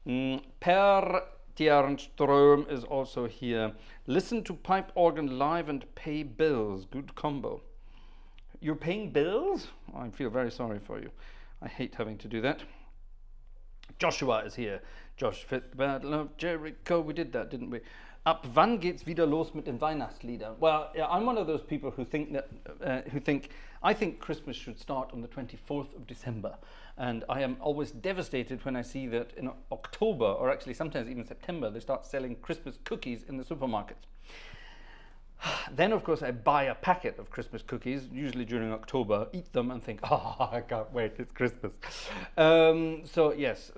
Per Tjernström is also here. Listen to pipe organ live and pay bills. Good combo. You're paying bills? I feel very sorry for you. I hate having to do that. Joshua is here. Josh fit Battle of Jericho. We did that, didn't we? Ab wann geht's wieder los mit den Weihnachtsliedern? Well, yeah, I'm one of those people who think that I think Christmas should start on the 24th of December, and I am always devastated when I see that in October, or actually sometimes even September, they start selling Christmas cookies in the supermarkets. Then, of course, I buy a packet of Christmas cookies, usually during October, eat them, and think, oh, I can't wait, it's Christmas. So yes,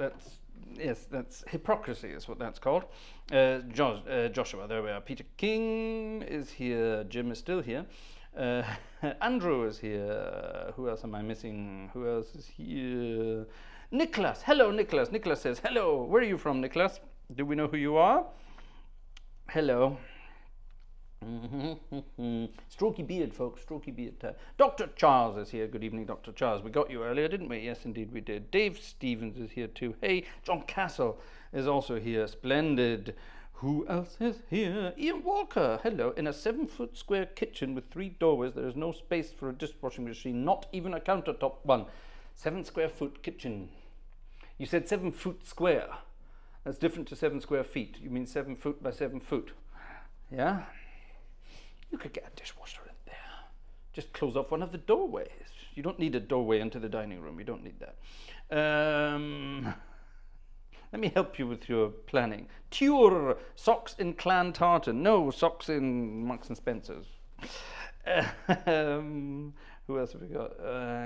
that's hypocrisy is what that's called. Joshua, there we are. Peter King is here. Jim is still here. Andrew is here. Who else am I missing? Who else is here? Nicholas. Hello, Nicholas. Nicholas says, hello. Where are you from, Nicholas? Do we know who you are? Hello. Strokey beard, folks. Strokey beard. Dr. Charles is here. Good evening, Dr. Charles. We got you earlier, didn't we? Yes, indeed we did. Dave Stevens is here too. Hey, John Castle is also here. Splendid. Who else is here? Ian Walker. Hello. In a 7-foot square kitchen with 3 doorways, there is no space for a dishwashing machine, not even a countertop one. 7 square foot kitchen. You said 7 foot square. That's different to 7 square feet. You mean 7 foot by 7 foot. Yeah? You could get a dishwasher in there. Just close off one of the doorways. You don't need a doorway into the dining room. You don't need that. Let me help you with your planning. Tuer, socks in Clan Tartan. No, socks in Marks and Spencer's. Who else have we got?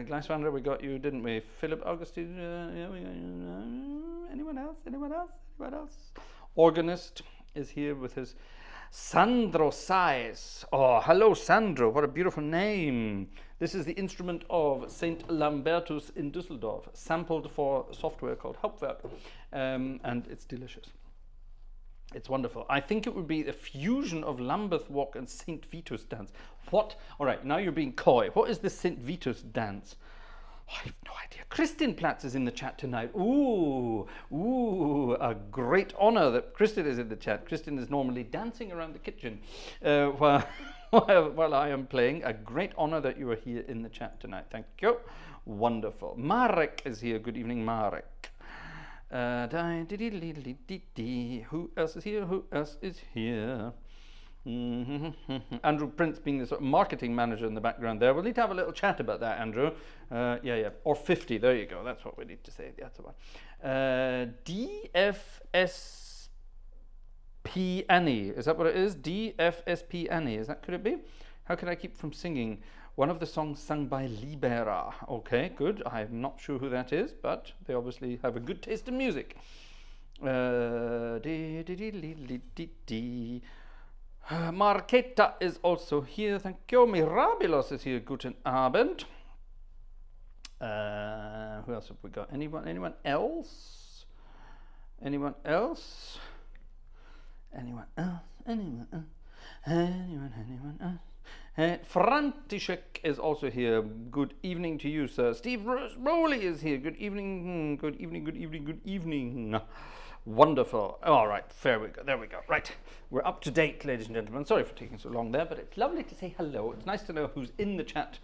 Gleiswander, we got you, didn't we? Philip Augustine. Yeah, we got you. Anyone else? Anyone else? Anyone else? Organist is here with his Sandro Sais. Oh, hello, Sandro. What a beautiful name. This is the instrument of St Lambertus in Düsseldorf, sampled for software called Hauptwerk, and it's delicious. It's wonderful. I think it would be a fusion of Lambeth Walk and St Vitus dance. What? All right, now you're being coy. What is the St Vitus dance? Oh, I have no idea. Kristin is in the chat tonight. Ooh, a great honor that Kristin is in the chat. Kristin is normally dancing around the kitchen while I am playing. A great honor that you are here in the chat tonight. Thank you. Wonderful. Marek is here. Good evening, Marek. Who else is here? Who else is here? Andrew Prince being the sort of marketing manager in the background there. We'll need to have a little chat about that, Andrew. Yeah. Or 50, there you go. That's what we need to say. That's the one. DFSP Annie. Is that what it is? DFSP Annie. Is that, could it be? How can I keep from singing one of the songs sung by Libera? Okay, good. I'm not sure who that is, but they obviously have a good taste in music. Marketa is also here. Thank you. Mirabilos is here. Guten Abend. Who else have we got? Anyone else? Anyone else? Anyone else? Anyone else? Anyone else? František is also here. Good evening to you, sir. Steve Rowley is here. Good evening. Good evening. Good evening. Good evening. Wonderful. All right, there we go. There we go. Right, we're up to date, ladies and gentlemen. Sorry for taking so long there, but it's lovely to say hello. It's nice to know who's in the chat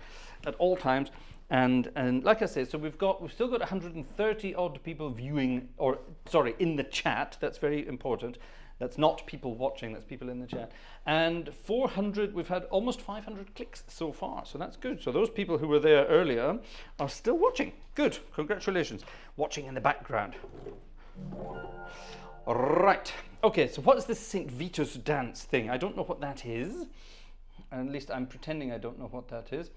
at all times. And like I say, so we've still got 130 odd people viewing, or sorry, in the chat. That's very important. That's not people watching, that's people in the chat. And 400, we've had almost 500 clicks so far, so that's good. So those people who were there earlier are still watching. Good, congratulations. Watching in the background. Right, okay, so what's this St. Vitus dance thing? I don't know what that is. At least I'm pretending I don't know what that is.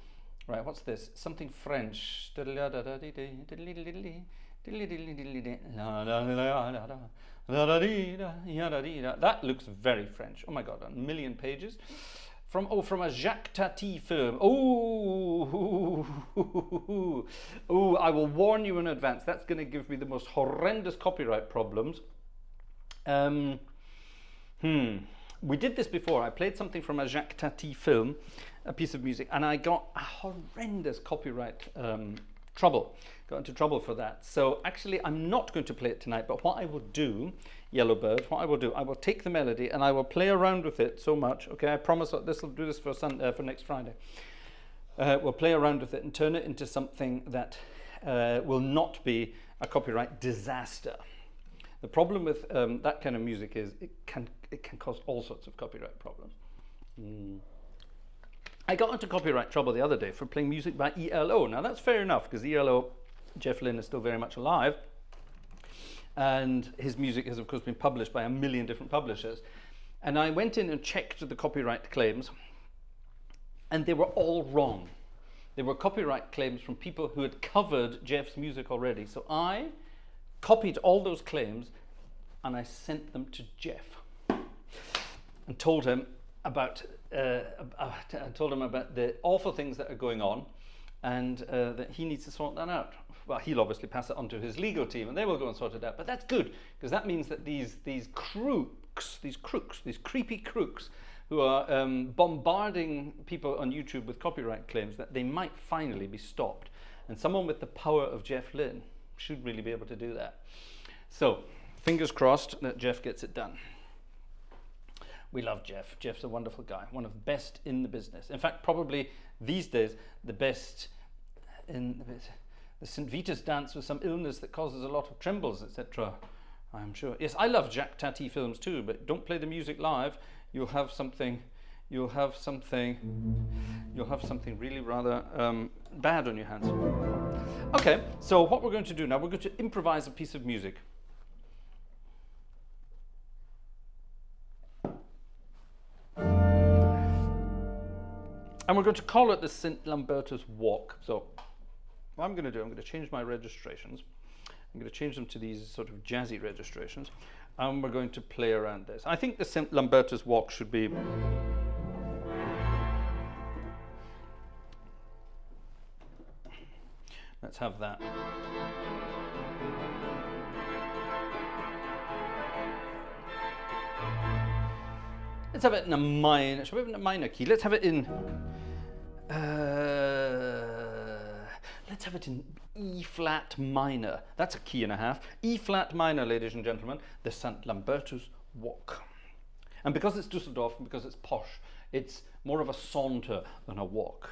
Right, what's this? Something French. That looks very French. Oh my God, a million pages. From a Jacques Tati film. Oh, I will warn you in advance. That's going to give me the most horrendous copyright problems. We did this before. I played something from a Jacques Tati film, a piece of music, and I got a horrendous copyright trouble. Got into trouble for that. So actually, I'm not going to play it tonight, but what I will do, Yellowbird, I will take the melody and I will play around with it so much. Okay, I promise I'll do this for next Friday. We'll play around with it and turn it into something that will not be a copyright disaster. The problem with that kind of music is it can cause all sorts of copyright problems. I got into copyright trouble the other day for playing music by ELO. Now that's fair enough, because ELO, Jeff Lynne, is still very much alive, and his music has of course been published by a million different publishers. And I went in and checked the copyright claims, and they were all wrong. They were copyright claims from people who had covered Jeff's music already. So I copied all those claims and I sent them to Jeff and told him about the awful things that are going on, and that he needs to sort that out. Well, he'll obviously pass it on to his legal team and they will go and sort it out. But that's good, because that means that these creepy crooks who are bombarding people on YouTube with copyright claims, that they might finally be stopped. And someone with the power of Jeff Lynne should really be able to do that. So, fingers crossed that Jeff gets it done. We love Jeff. Jeff's a wonderful guy, one of the best in the business. In fact, probably these days, the best in the business. the St Vitus dance with some illness that causes a lot of trembles, etc. I'm sure. Yes, I love Jacques Tati films too, but don't play the music live. You'll have something really rather bad on your hands. Okay, so what we're going to do now, we're going to improvise a piece of music. And we're going to call it the St Lambertus Walk. So what I'm going to do, I'm going to change my registrations. I'm going to change them to these sort of jazzy registrations. And we're going to play around this. I think the St Lambertus Walk should be... Let's have that. Let's have it in a minor. Shall we have it in a minor key? Let's have it in. Let's have it in E flat minor. That's a key and a half. E flat minor, ladies and gentlemen. The St Lambertus Walk. And because it's Düsseldorf and because it's posh, it's more of a saunter than a walk.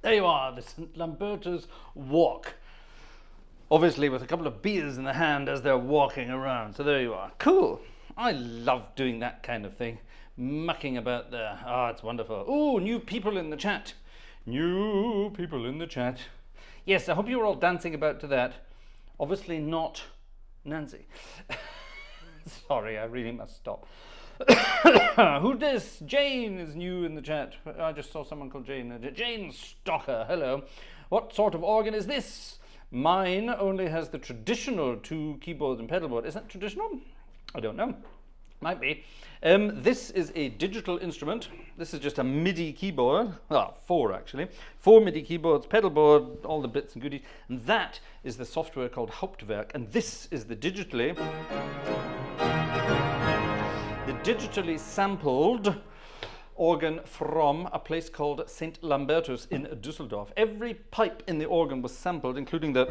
There you are, the St Lambertus walk. Obviously with a couple of beers in the hand as they're walking around. So there you are. Cool. I love doing that kind of thing. Mucking about there. Ah, it's wonderful. Oh, new people in the chat. New people in the chat. Yes, I hope you were all dancing about to that. Obviously not Nancy. Sorry, I really must stop. Who this? Jane is new in the chat. I just saw someone called Jane. Jane Stocker, hello. What sort of organ is this? Mine only has the traditional 2 keyboards and pedal board. Is that traditional? I don't know. Might be. This is a digital instrument. This is just a MIDI keyboard. Well, 4 actually. 4 MIDI keyboards, pedal board, all the bits and goodies. And that is the software called Hauptwerk. And this is the digitally sampled organ from a place called St Lambertus in Düsseldorf. Every pipe in the organ was sampled, including the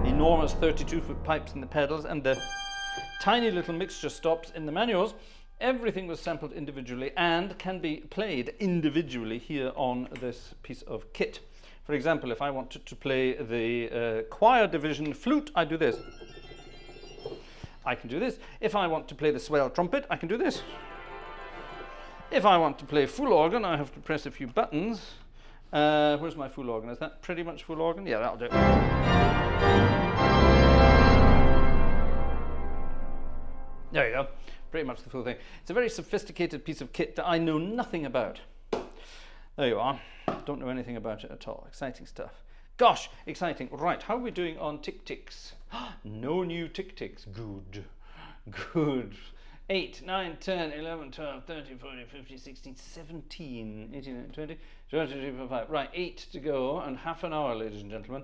enormous 32-foot pipes in the pedals and the tiny little mixture stops in the manuals. Everything was sampled individually and can be played individually here on this piece of kit. For example, if I wanted to play the choir division flute, I do this. I can do this. If I want to play the swell trumpet, I can do this. If I want to play full organ, I have to press a few buttons. Where's my full organ? Is that pretty much full organ? Yeah, that'll do. There you go. Pretty much the full thing. It's a very sophisticated piece of kit that I know nothing about. There you are. Don't know anything about it at all. Exciting stuff. Gosh, exciting. Right, how are we doing on tick-ticks? No new tick-ticks. Good. Good. 8, 9, 10, 11, 12, 13, 14, 15, 16, 17, 18, 19, 20, 22, 23, 24, 25. Right, 8 to go and half an hour, ladies and gentlemen.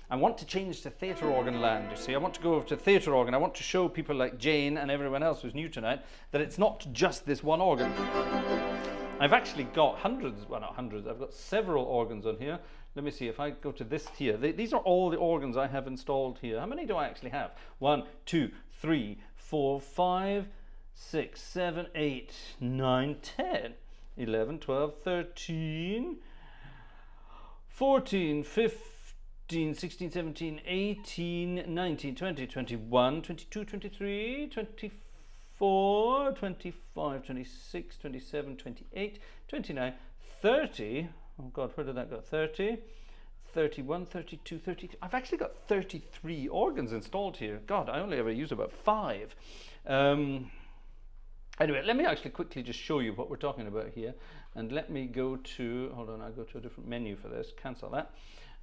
I want to change to theatre organ land, you see. I want to go over to theatre organ. I want to show people like Jane and everyone else who's new tonight that it's not just this one organ. I've actually got hundreds, well not hundreds, I've got several organs on here. Let me see, if I go to this here, these are all the organs I have installed here. How many do I actually have? 1, 2, 3, 4, 5, 6, 7, 8, 9, 10, 11, 12, 13, 14, 15, 16, 17, 18, 19, 20, 21, 22, 23, 24, 25, 26, 27, 28, 29, 30. Oh God, where did that go? 30, 31, 32, 33. I've actually got 33 organs installed here. God, I only ever use about 5. Anyway, let me actually quickly just show you what we're talking about here. And let me go to, hold on, I go to a different menu for this. Cancel that.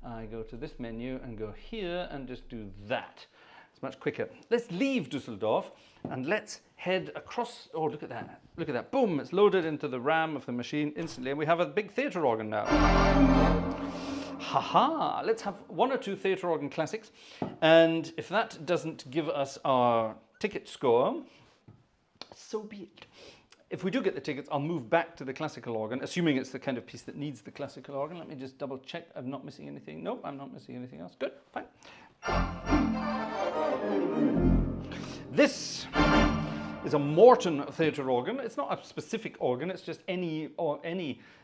I go to this menu and go here and just do that. It's much quicker. Let's leave Düsseldorf and let's head across. Oh, look at that. Look at that. Boom, it's loaded into the RAM of the machine instantly. And we have a big theatre organ now. Haha, let's have 1 or 2 theatre organ classics. And if that doesn't give us our ticket score, so be it. If we do get the tickets, I'll move back to the classical organ, assuming it's the kind of piece that needs the classical organ. Let me just double check. I'm not missing anything. Nope, I'm not missing anything else. Good, fine. This is a Morton theatre organ. It's not a specific organ. It's just any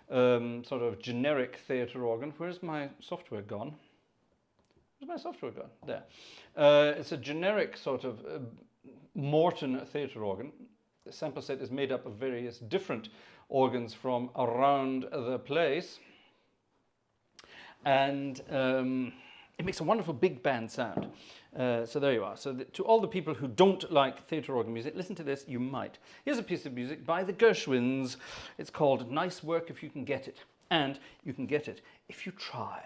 sort of generic theatre organ. Where's my software gone? Where's my software gone? There. It's a generic sort of Morton theatre organ. The sample set is made up of various different organs from around the place. And it makes a wonderful big band sound. So there you are. So to all the people who don't like theatre organ music, listen to this, you might. Here's a piece of music by the Gershwins. It's called Nice Work If You Can Get It. And you can get it if you try.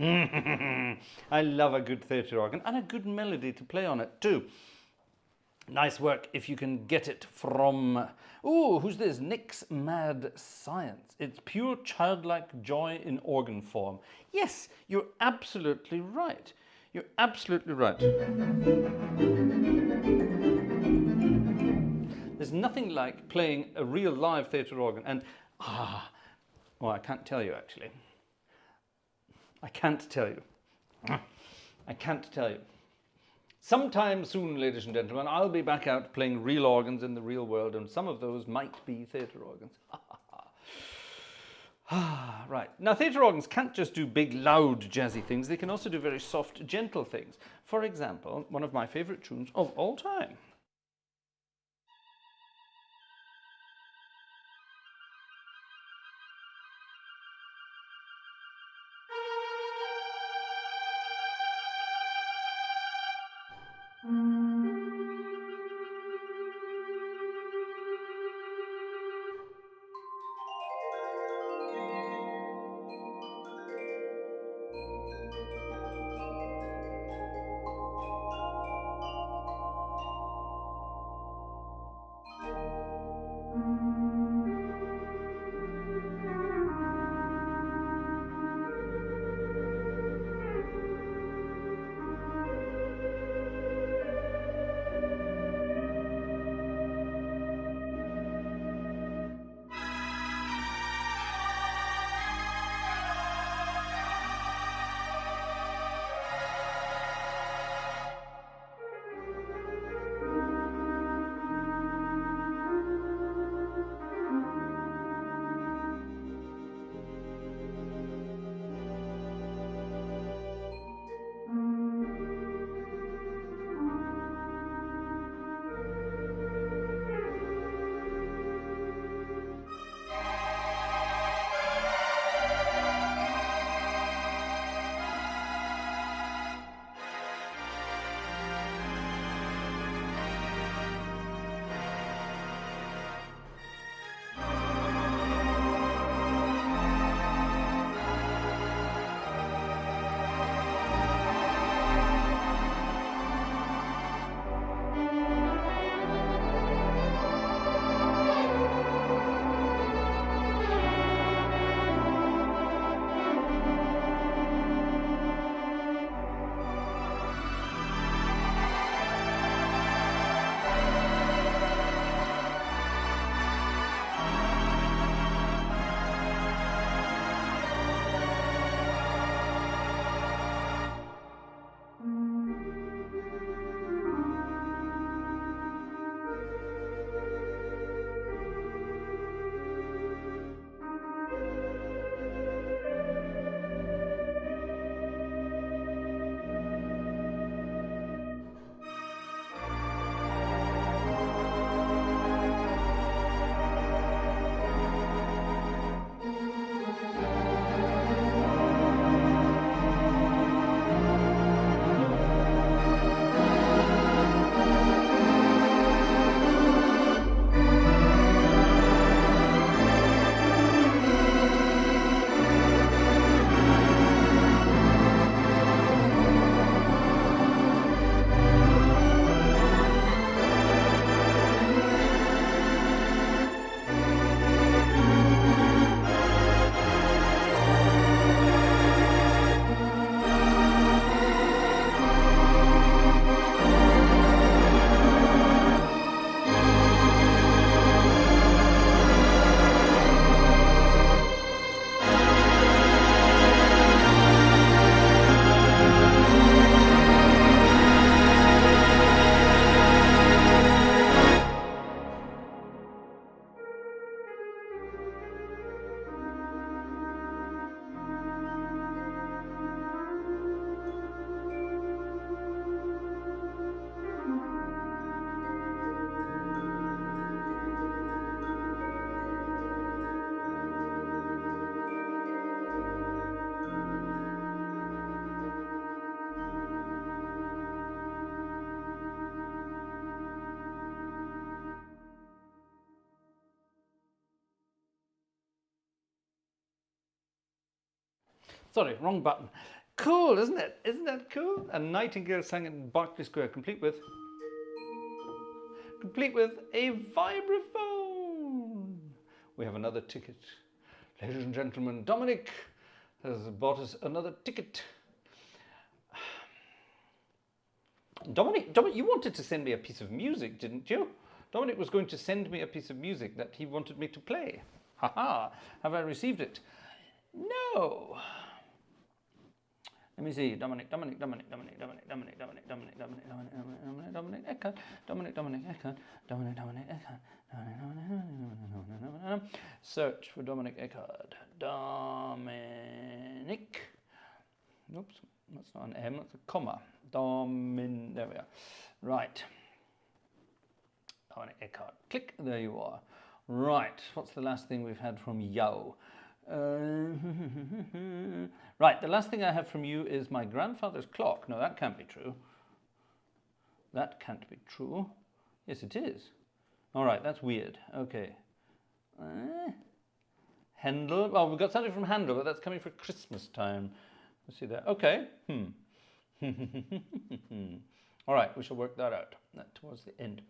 I love a good theatre organ and a good melody to play on it too. Nice work if you can get it from, ooh, who's this? Nick's Mad Science. It's pure childlike joy in organ form. Yes, you're absolutely right. You're absolutely right. There's nothing like playing a real live theatre organ and, well, I can't tell you actually. I can't tell you. I can't tell you. Sometime soon, ladies and gentlemen, I'll be back out playing real organs in the real world, and some of those might be theatre organs. Right. Now, theatre organs can't just do big, loud, jazzy things. They can also do very soft, gentle things. For example, one of my favourite tunes of all time. Sorry, wrong button. Cool, isn't it? Isn't that cool? A nightingale sang in Berkeley Square, complete with a vibraphone. We have another ticket. Ladies and gentlemen, Dominic has bought us another ticket. Dominic, you wanted to send me a piece of music, didn't you? Dominic was going to send me a piece of music that he wanted me to play. Haha, have I received it? No. Let me see. Dominic, Echo, search for Dominic Eckard. Dominic. Oops, that's not an M, that's a comma. There we are. Right. Dominic Eckard. Click, there you are. Right, what's the last thing we've had from Yo? Right, the last thing I have from you is my grandfather's clock. No, that can't be true. That can't be true. Yes, it is. All right, that's weird. Okay. Handel. Well, we've got something from Handel, but that's coming for Christmas time. Let's see that. Okay. All right, we shall work that out. That towards the end.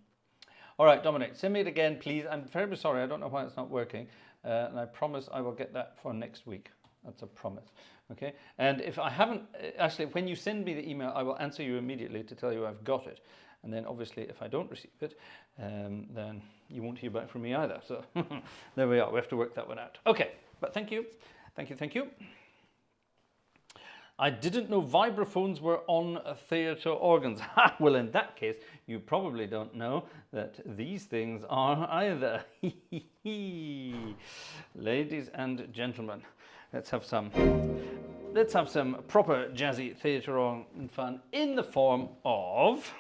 All right, Dominic, send me it again, please. I'm very sorry. I don't know why it's not working. And I promise I will get that for next week. That's a promise. Okay. And if I haven't, actually, when you send me the email, I will answer you immediately to tell you I've got it. And then obviously, if I don't receive it, then you won't hear back from me either. So there we are. We have to work that one out. Okay. But thank you. Thank you. Thank you. I didn't know vibraphones were on theatre organs. Well, in that case, you probably don't know that these things are either. Ladies and gentlemen, let's have some proper jazzy theatre organ fun in the form of.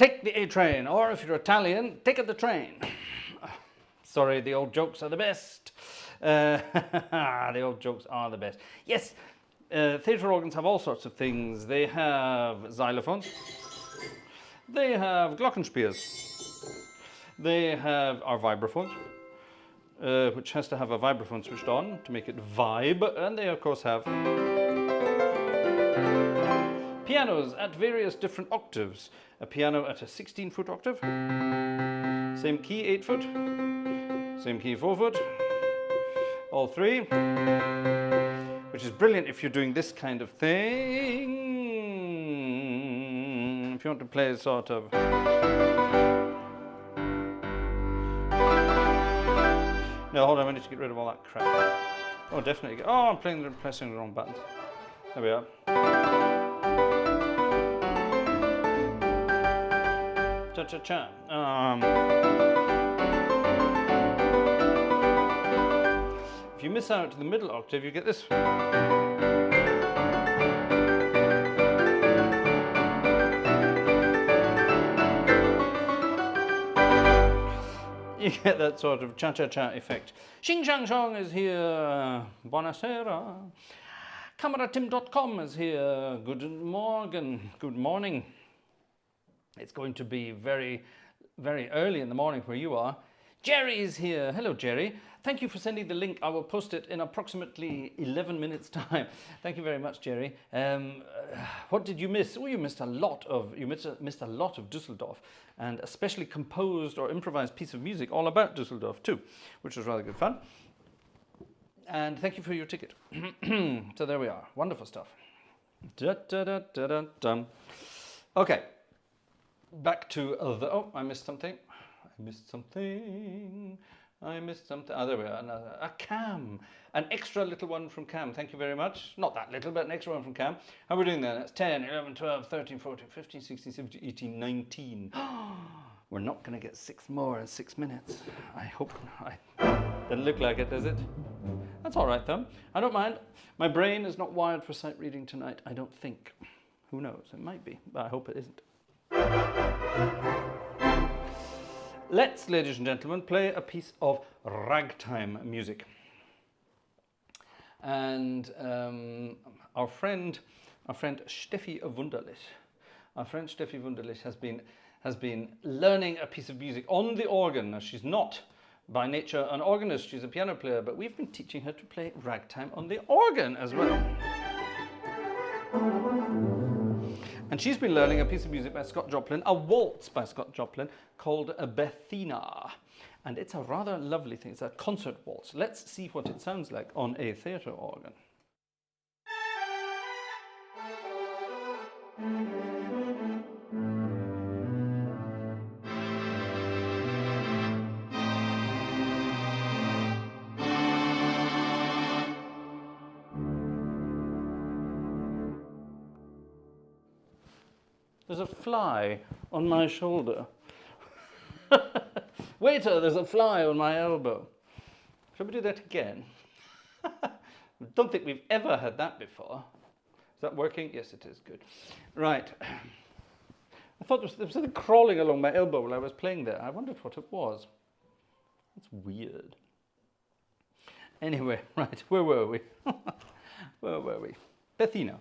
take the A train, or if you're Italian, take the train. Sorry, the old jokes are the best. The old jokes are the best. Yes, theatre organs have all sorts of things. They have xylophones. They have glockenspiels. They have our vibraphones, which has to have a vibraphone switched on to make it vibe. And they, of course, have pianos at various different octaves. A piano at a 16-foot octave. Same key, 8-foot. Same key, 4-foot. All three. Which is brilliant if you're doing this kind of thing. If you want to play sort of... No, hold on, I need to get rid of all that crap. Oh, definitely. Oh, I'm pressing the wrong buttons. There we are. Cha-cha-cha. If you miss out the middle octave, you get this. You get that sort of cha-cha-cha effect. Xing Shang Shong is here. Buonasera. Cameratim.com is here. Good morning. Good morning. It's going to be very, very early in the morning where you are. Jerry is here. Hello, Jerry. Thank you for sending the link. I will post it in approximately 11 minutes' time. Thank you very much, Jerry. What did you miss? Oh, you missed a lot of Düsseldorf, and a specially composed or improvised piece of music all about Düsseldorf too, which was rather good fun. And thank you for your ticket. So there we are. Wonderful stuff. Da, da, da, da, da, da. Okay. Back to the... Oh, I missed something. Ah, there we are. A Cam. An extra little one from Cam. Thank you very much. Not that little, but an extra one from Cam. How are we doing then? That's 10, 11, 12, 13, 14, 15, 16, 17, 18, 19. We're not going to get 6 more in 6 minutes. I hope not. Doesn't look like it, does it? That's all right, though. I don't mind. My brain is not wired for sight reading tonight, I don't think. Who knows? It might be, but I hope it isn't. Let's, ladies and gentlemen, play a piece of ragtime music. And our friend Steffi Wunderlich, has been learning a piece of music on the organ. Now, she's not by nature an organist, she's a piano player, but we've been teaching her to play ragtime on the organ as well. And she's been learning a piece of music by Scott Joplin, a waltz by Scott Joplin called Bethina. And it's a rather lovely thing. It's a concert waltz. Let's see what it sounds like on a theatre organ. There's a fly on my shoulder. Waiter, there's a fly on my elbow. Shall we do that again? I don't think we've ever had that before. Is that working? Yes, it is. Good. Right. I thought there was something crawling along my elbow while I was playing there. I wondered what it was. That's weird. Anyway, right. Where were we? Where were we? Bethina.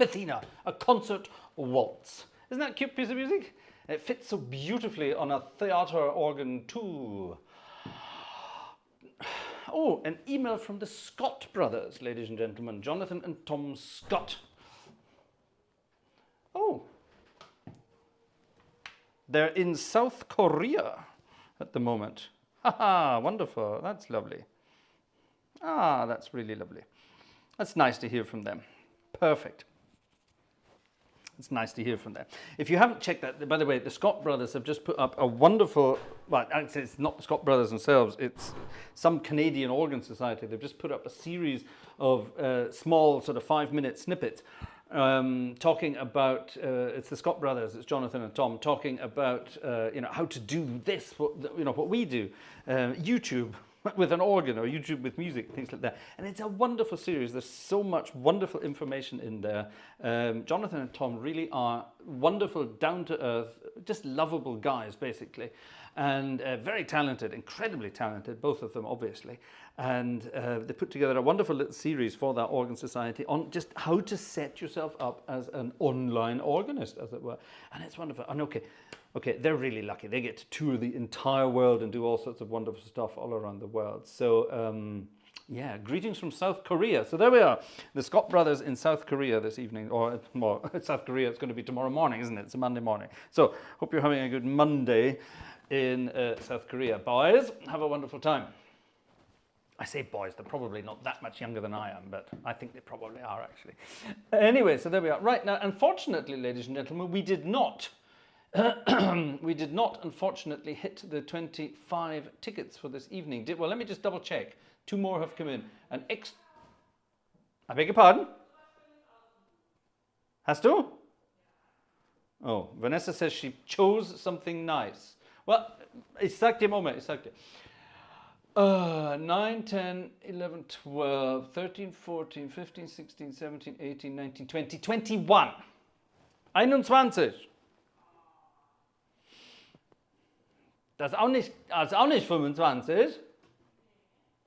Bethina, a concert waltz. Isn't that a cute piece of music? It fits so beautifully on a theatre organ too. Oh, an email from the Scott brothers, ladies and gentlemen. Jonathan and Tom Scott. Oh. They're in South Korea at the moment. Haha, wonderful. That's lovely. Ah, that's really lovely. That's nice to hear from them. Perfect. It's nice to hear from them. If you haven't checked that, by the way, the Scott brothers have just put up a wonderful, well, actually it's not the Scott brothers themselves, it's some Canadian organ society. They've just put up a series of small sort of 5-minute snippets talking about, it's the Scott brothers, it's Jonathan and Tom, talking about, how to do this, what we do, YouTube with an organ or YouTube with music, things like that. And it's a wonderful series. There's so much wonderful information in there. Jonathan and Tom really are wonderful, down-to-earth, just lovable guys, basically. And very talented, incredibly talented, both of them, obviously. And they put together a wonderful little series for that organ society on just how to set yourself up as an online organist, as it were. And it's wonderful. And okay, they're really lucky. They get to tour the entire world and do all sorts of wonderful stuff all around the world. So, yeah, greetings from South Korea. So there we are, the Scott brothers in South Korea this evening, or more, South Korea, it's going to be tomorrow morning, isn't it? It's a Monday morning. So, hope you're having a good Monday in South Korea. Boys, have a wonderful time. I say boys, they're probably not that much younger than I am, but I think they probably are, actually. Anyway, so there we are. Right, now, unfortunately, ladies and gentlemen, we did not, unfortunately, hit the 25 tickets for this evening. Well, let me just double check. 2 more have come in. I beg your pardon? Hast du? Oh, Vanessa says she chose something nice. Well, ich sag dir, Moment, ich sag dir. 9, 10, 11, 12, 13, 14, 15, 16, 17, 18, 19, 20, 21. 21. Das ist auch nicht 25.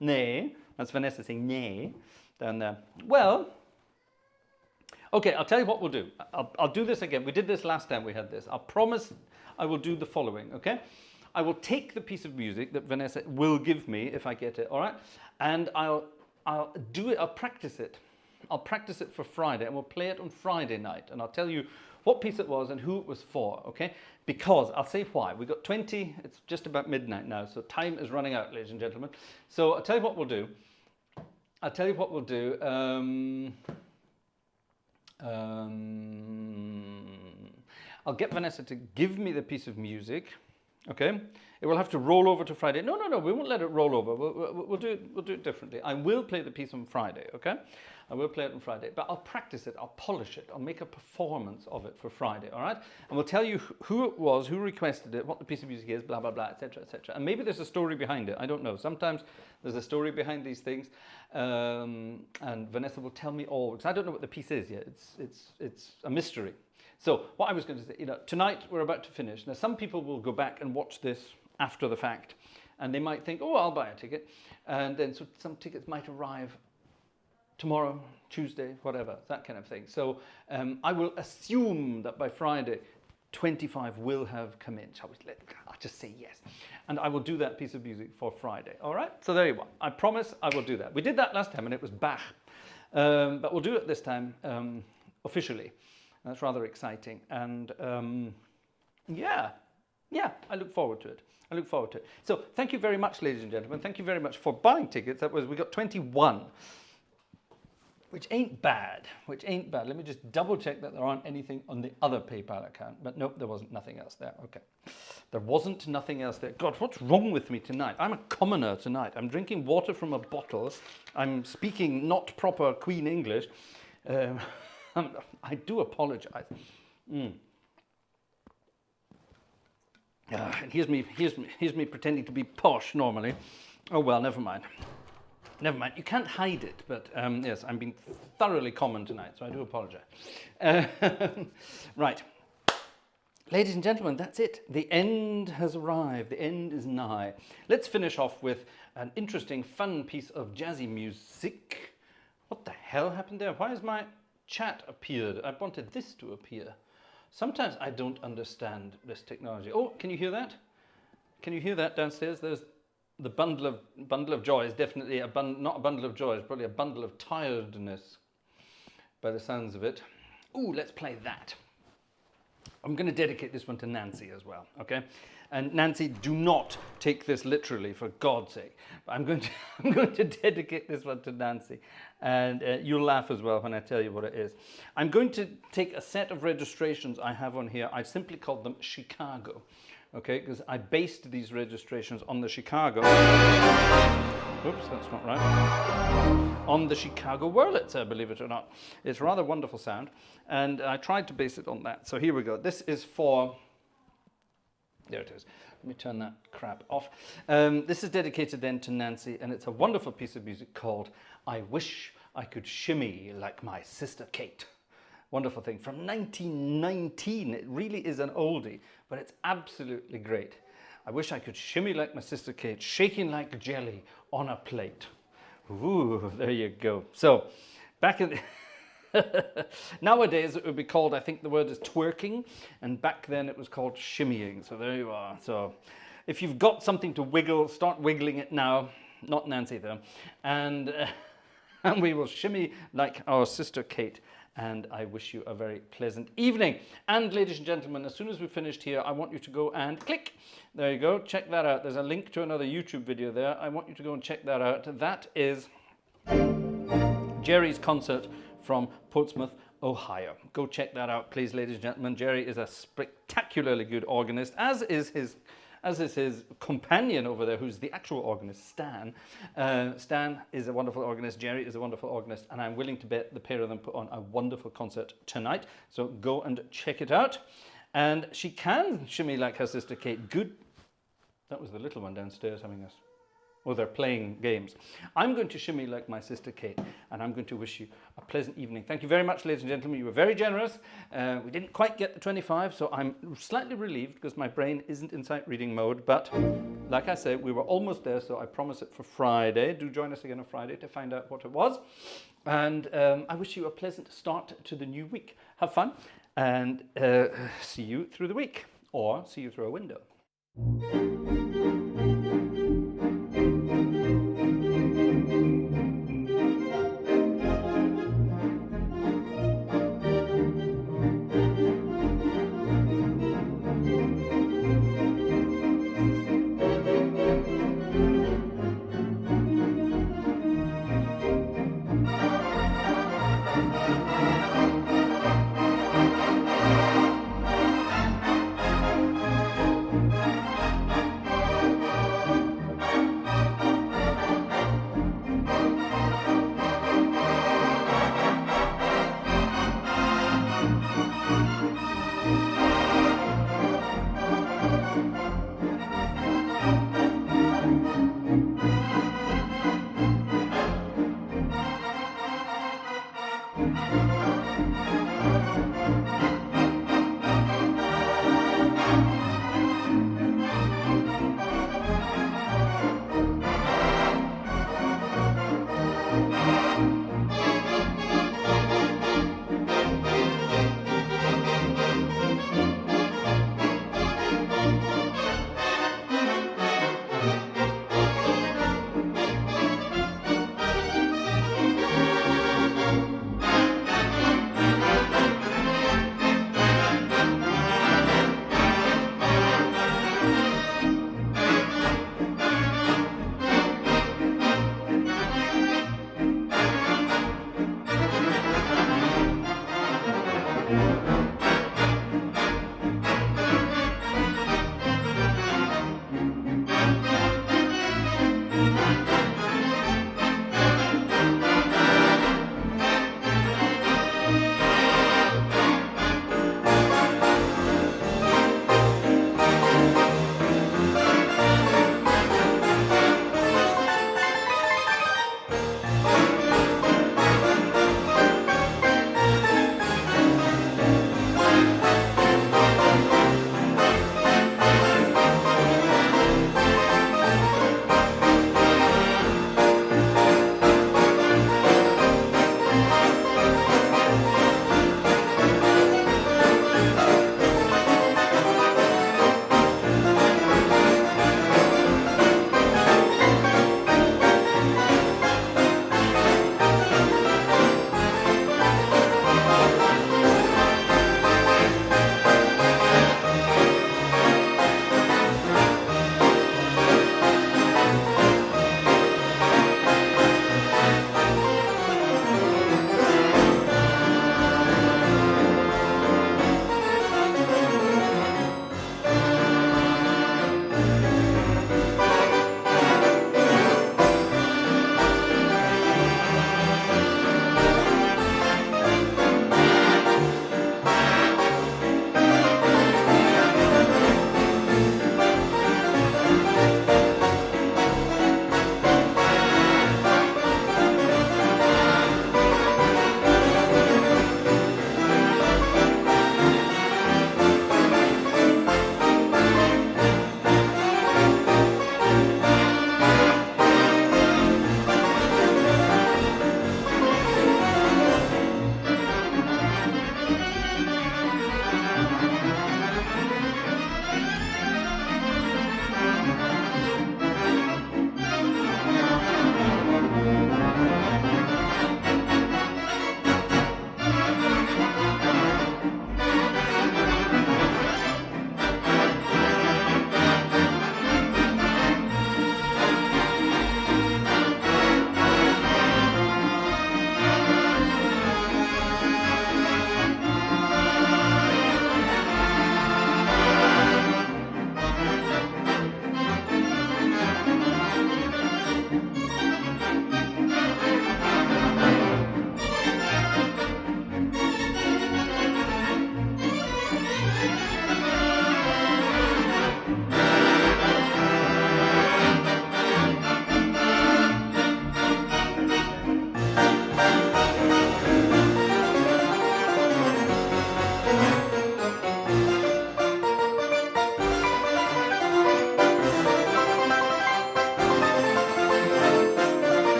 Nee. That's Vanessa saying nee. Down there. Well, okay, I'll tell you what we'll do. I'll do this again. We did this last time we had this. I'll promise I will do the following, okay? I will take the piece of music that Vanessa will give me if I get it, all right? And I'll do it, I'll practice it. I'll practice it for Friday, and we'll play it on Friday night. And I'll tell you what piece it was and who it was for, okay? Because, I'll say why. We've got 20, it's just about midnight now, so time is running out, ladies and gentlemen. So I'll tell you what we'll do. I'll get Vanessa to give me the piece of music. Okay, it will have to roll over to Friday. No, we won't let it roll over. We'll do it differently. I will play the piece on Friday, okay? I will play it on Friday, but I'll practice it, I'll polish it, I'll make a performance of it for Friday, all right? And we'll tell you who it was, who requested it, what the piece of music is, blah, blah, blah, etc., etc. And maybe there's a story behind it, I don't know. Sometimes there's a story behind these things, and Vanessa will tell me all, because I don't know what the piece is yet. It's a mystery. So what I was going to say, tonight we're about to finish. Now some people will go back and watch this after the fact, and they might think, oh, I'll buy a ticket. And then so some tickets might arrive tomorrow, Tuesday, whatever, that kind of thing. So I will assume that by Friday, 25 will have come in. I'll just say yes. And I will do that piece of music for Friday, all right? So there you go. I promise I will do that. We did that last time and it was Bach. But we'll do it this time officially. That's rather exciting, and yeah, I look forward to it. So thank you very much, ladies and gentlemen. Thank you very much for buying tickets. We got 21, which ain't bad. Let me just double check that there aren't anything on the other PayPal account. But nope, there wasn't nothing else there. Okay, there wasn't nothing else there. God, what's wrong with me tonight? I'm a commoner tonight. I'm drinking water from a bottle. I'm speaking not proper Queen English. I do apologize. And here's me pretending to be posh normally. Oh well, never mind. You can't hide it, but yes, I'm being thoroughly common tonight, so I do apologize. Right. Ladies and gentlemen, that's it. The end has arrived. The end is nigh. Let's finish off with an interesting, fun piece of jazzy music. What the hell happened there? Why is my chat appeared. I wanted this to appear. Sometimes I don't understand this technology. Oh, can you hear that? Can you hear that downstairs? There's the bundle of joy is definitely not a bundle of joy, it's probably a bundle of tiredness by the sounds of it. Ooh, let's play that. I'm going to dedicate this one to Nancy as well, okay? And Nancy, do not take this literally, for God's sake. I'm going to dedicate this one to Nancy, and you'll laugh as well when I tell you what it is. I'm going to take a set of registrations I have on here. I simply called them Chicago, okay? Because I based these registrations on the Chicago. Oops, that's not right. On the Chicago Wurlitzer, believe it or not. It's a rather wonderful sound, and I tried to base it on that. So here we go. This is for... There it is. Let me turn that crap off. This is dedicated then to Nancy, and it's a wonderful piece of music called I Wish I Could Shimmy Like My Sister Kate. Wonderful thing. From 1919. It really is an oldie, but it's absolutely great. I wish I could shimmy like my sister Kate, shaking like jelly on a plate. Ooh, there you go. So, back in nowadays it would be called, I think the word is twerking, and back then it was called shimmying. So there you are. So, if you've got something to wiggle, start wiggling it now. Not Nancy though. And we will shimmy like our sister Kate. And I wish you a very pleasant evening. And ladies and gentlemen, as soon as we've finished here, I want you to go and click. There you go. Check that out. There's a link to another YouTube video there. I want you to go and check that out. That is Jerry's concert from Portsmouth, Ohio. Go check that out, please, ladies and gentlemen. Jerry is a spectacularly good organist, as is his companion over there, who's the actual organist, Stan. Stan is a wonderful organist, Jerry is a wonderful organist, and I'm willing to bet the pair of them put on a wonderful concert tonight. So go and check it out. And she can shimmy like her sister Kate. Good. That was the little one downstairs having us. Oh, they're playing games. I'm going to shimmy like my sister Kate, and I'm going to wish you a pleasant evening. Thank you very much, ladies and gentlemen. You were very generous. We didn't quite get the 25, so I'm slightly relieved because my brain isn't in sight reading mode. But like I said, we were almost there, so I promise it for Friday. Do join us again on Friday to find out what it was. And I wish you a pleasant start to the new week. Have fun, and see you through the week, or see you through a window.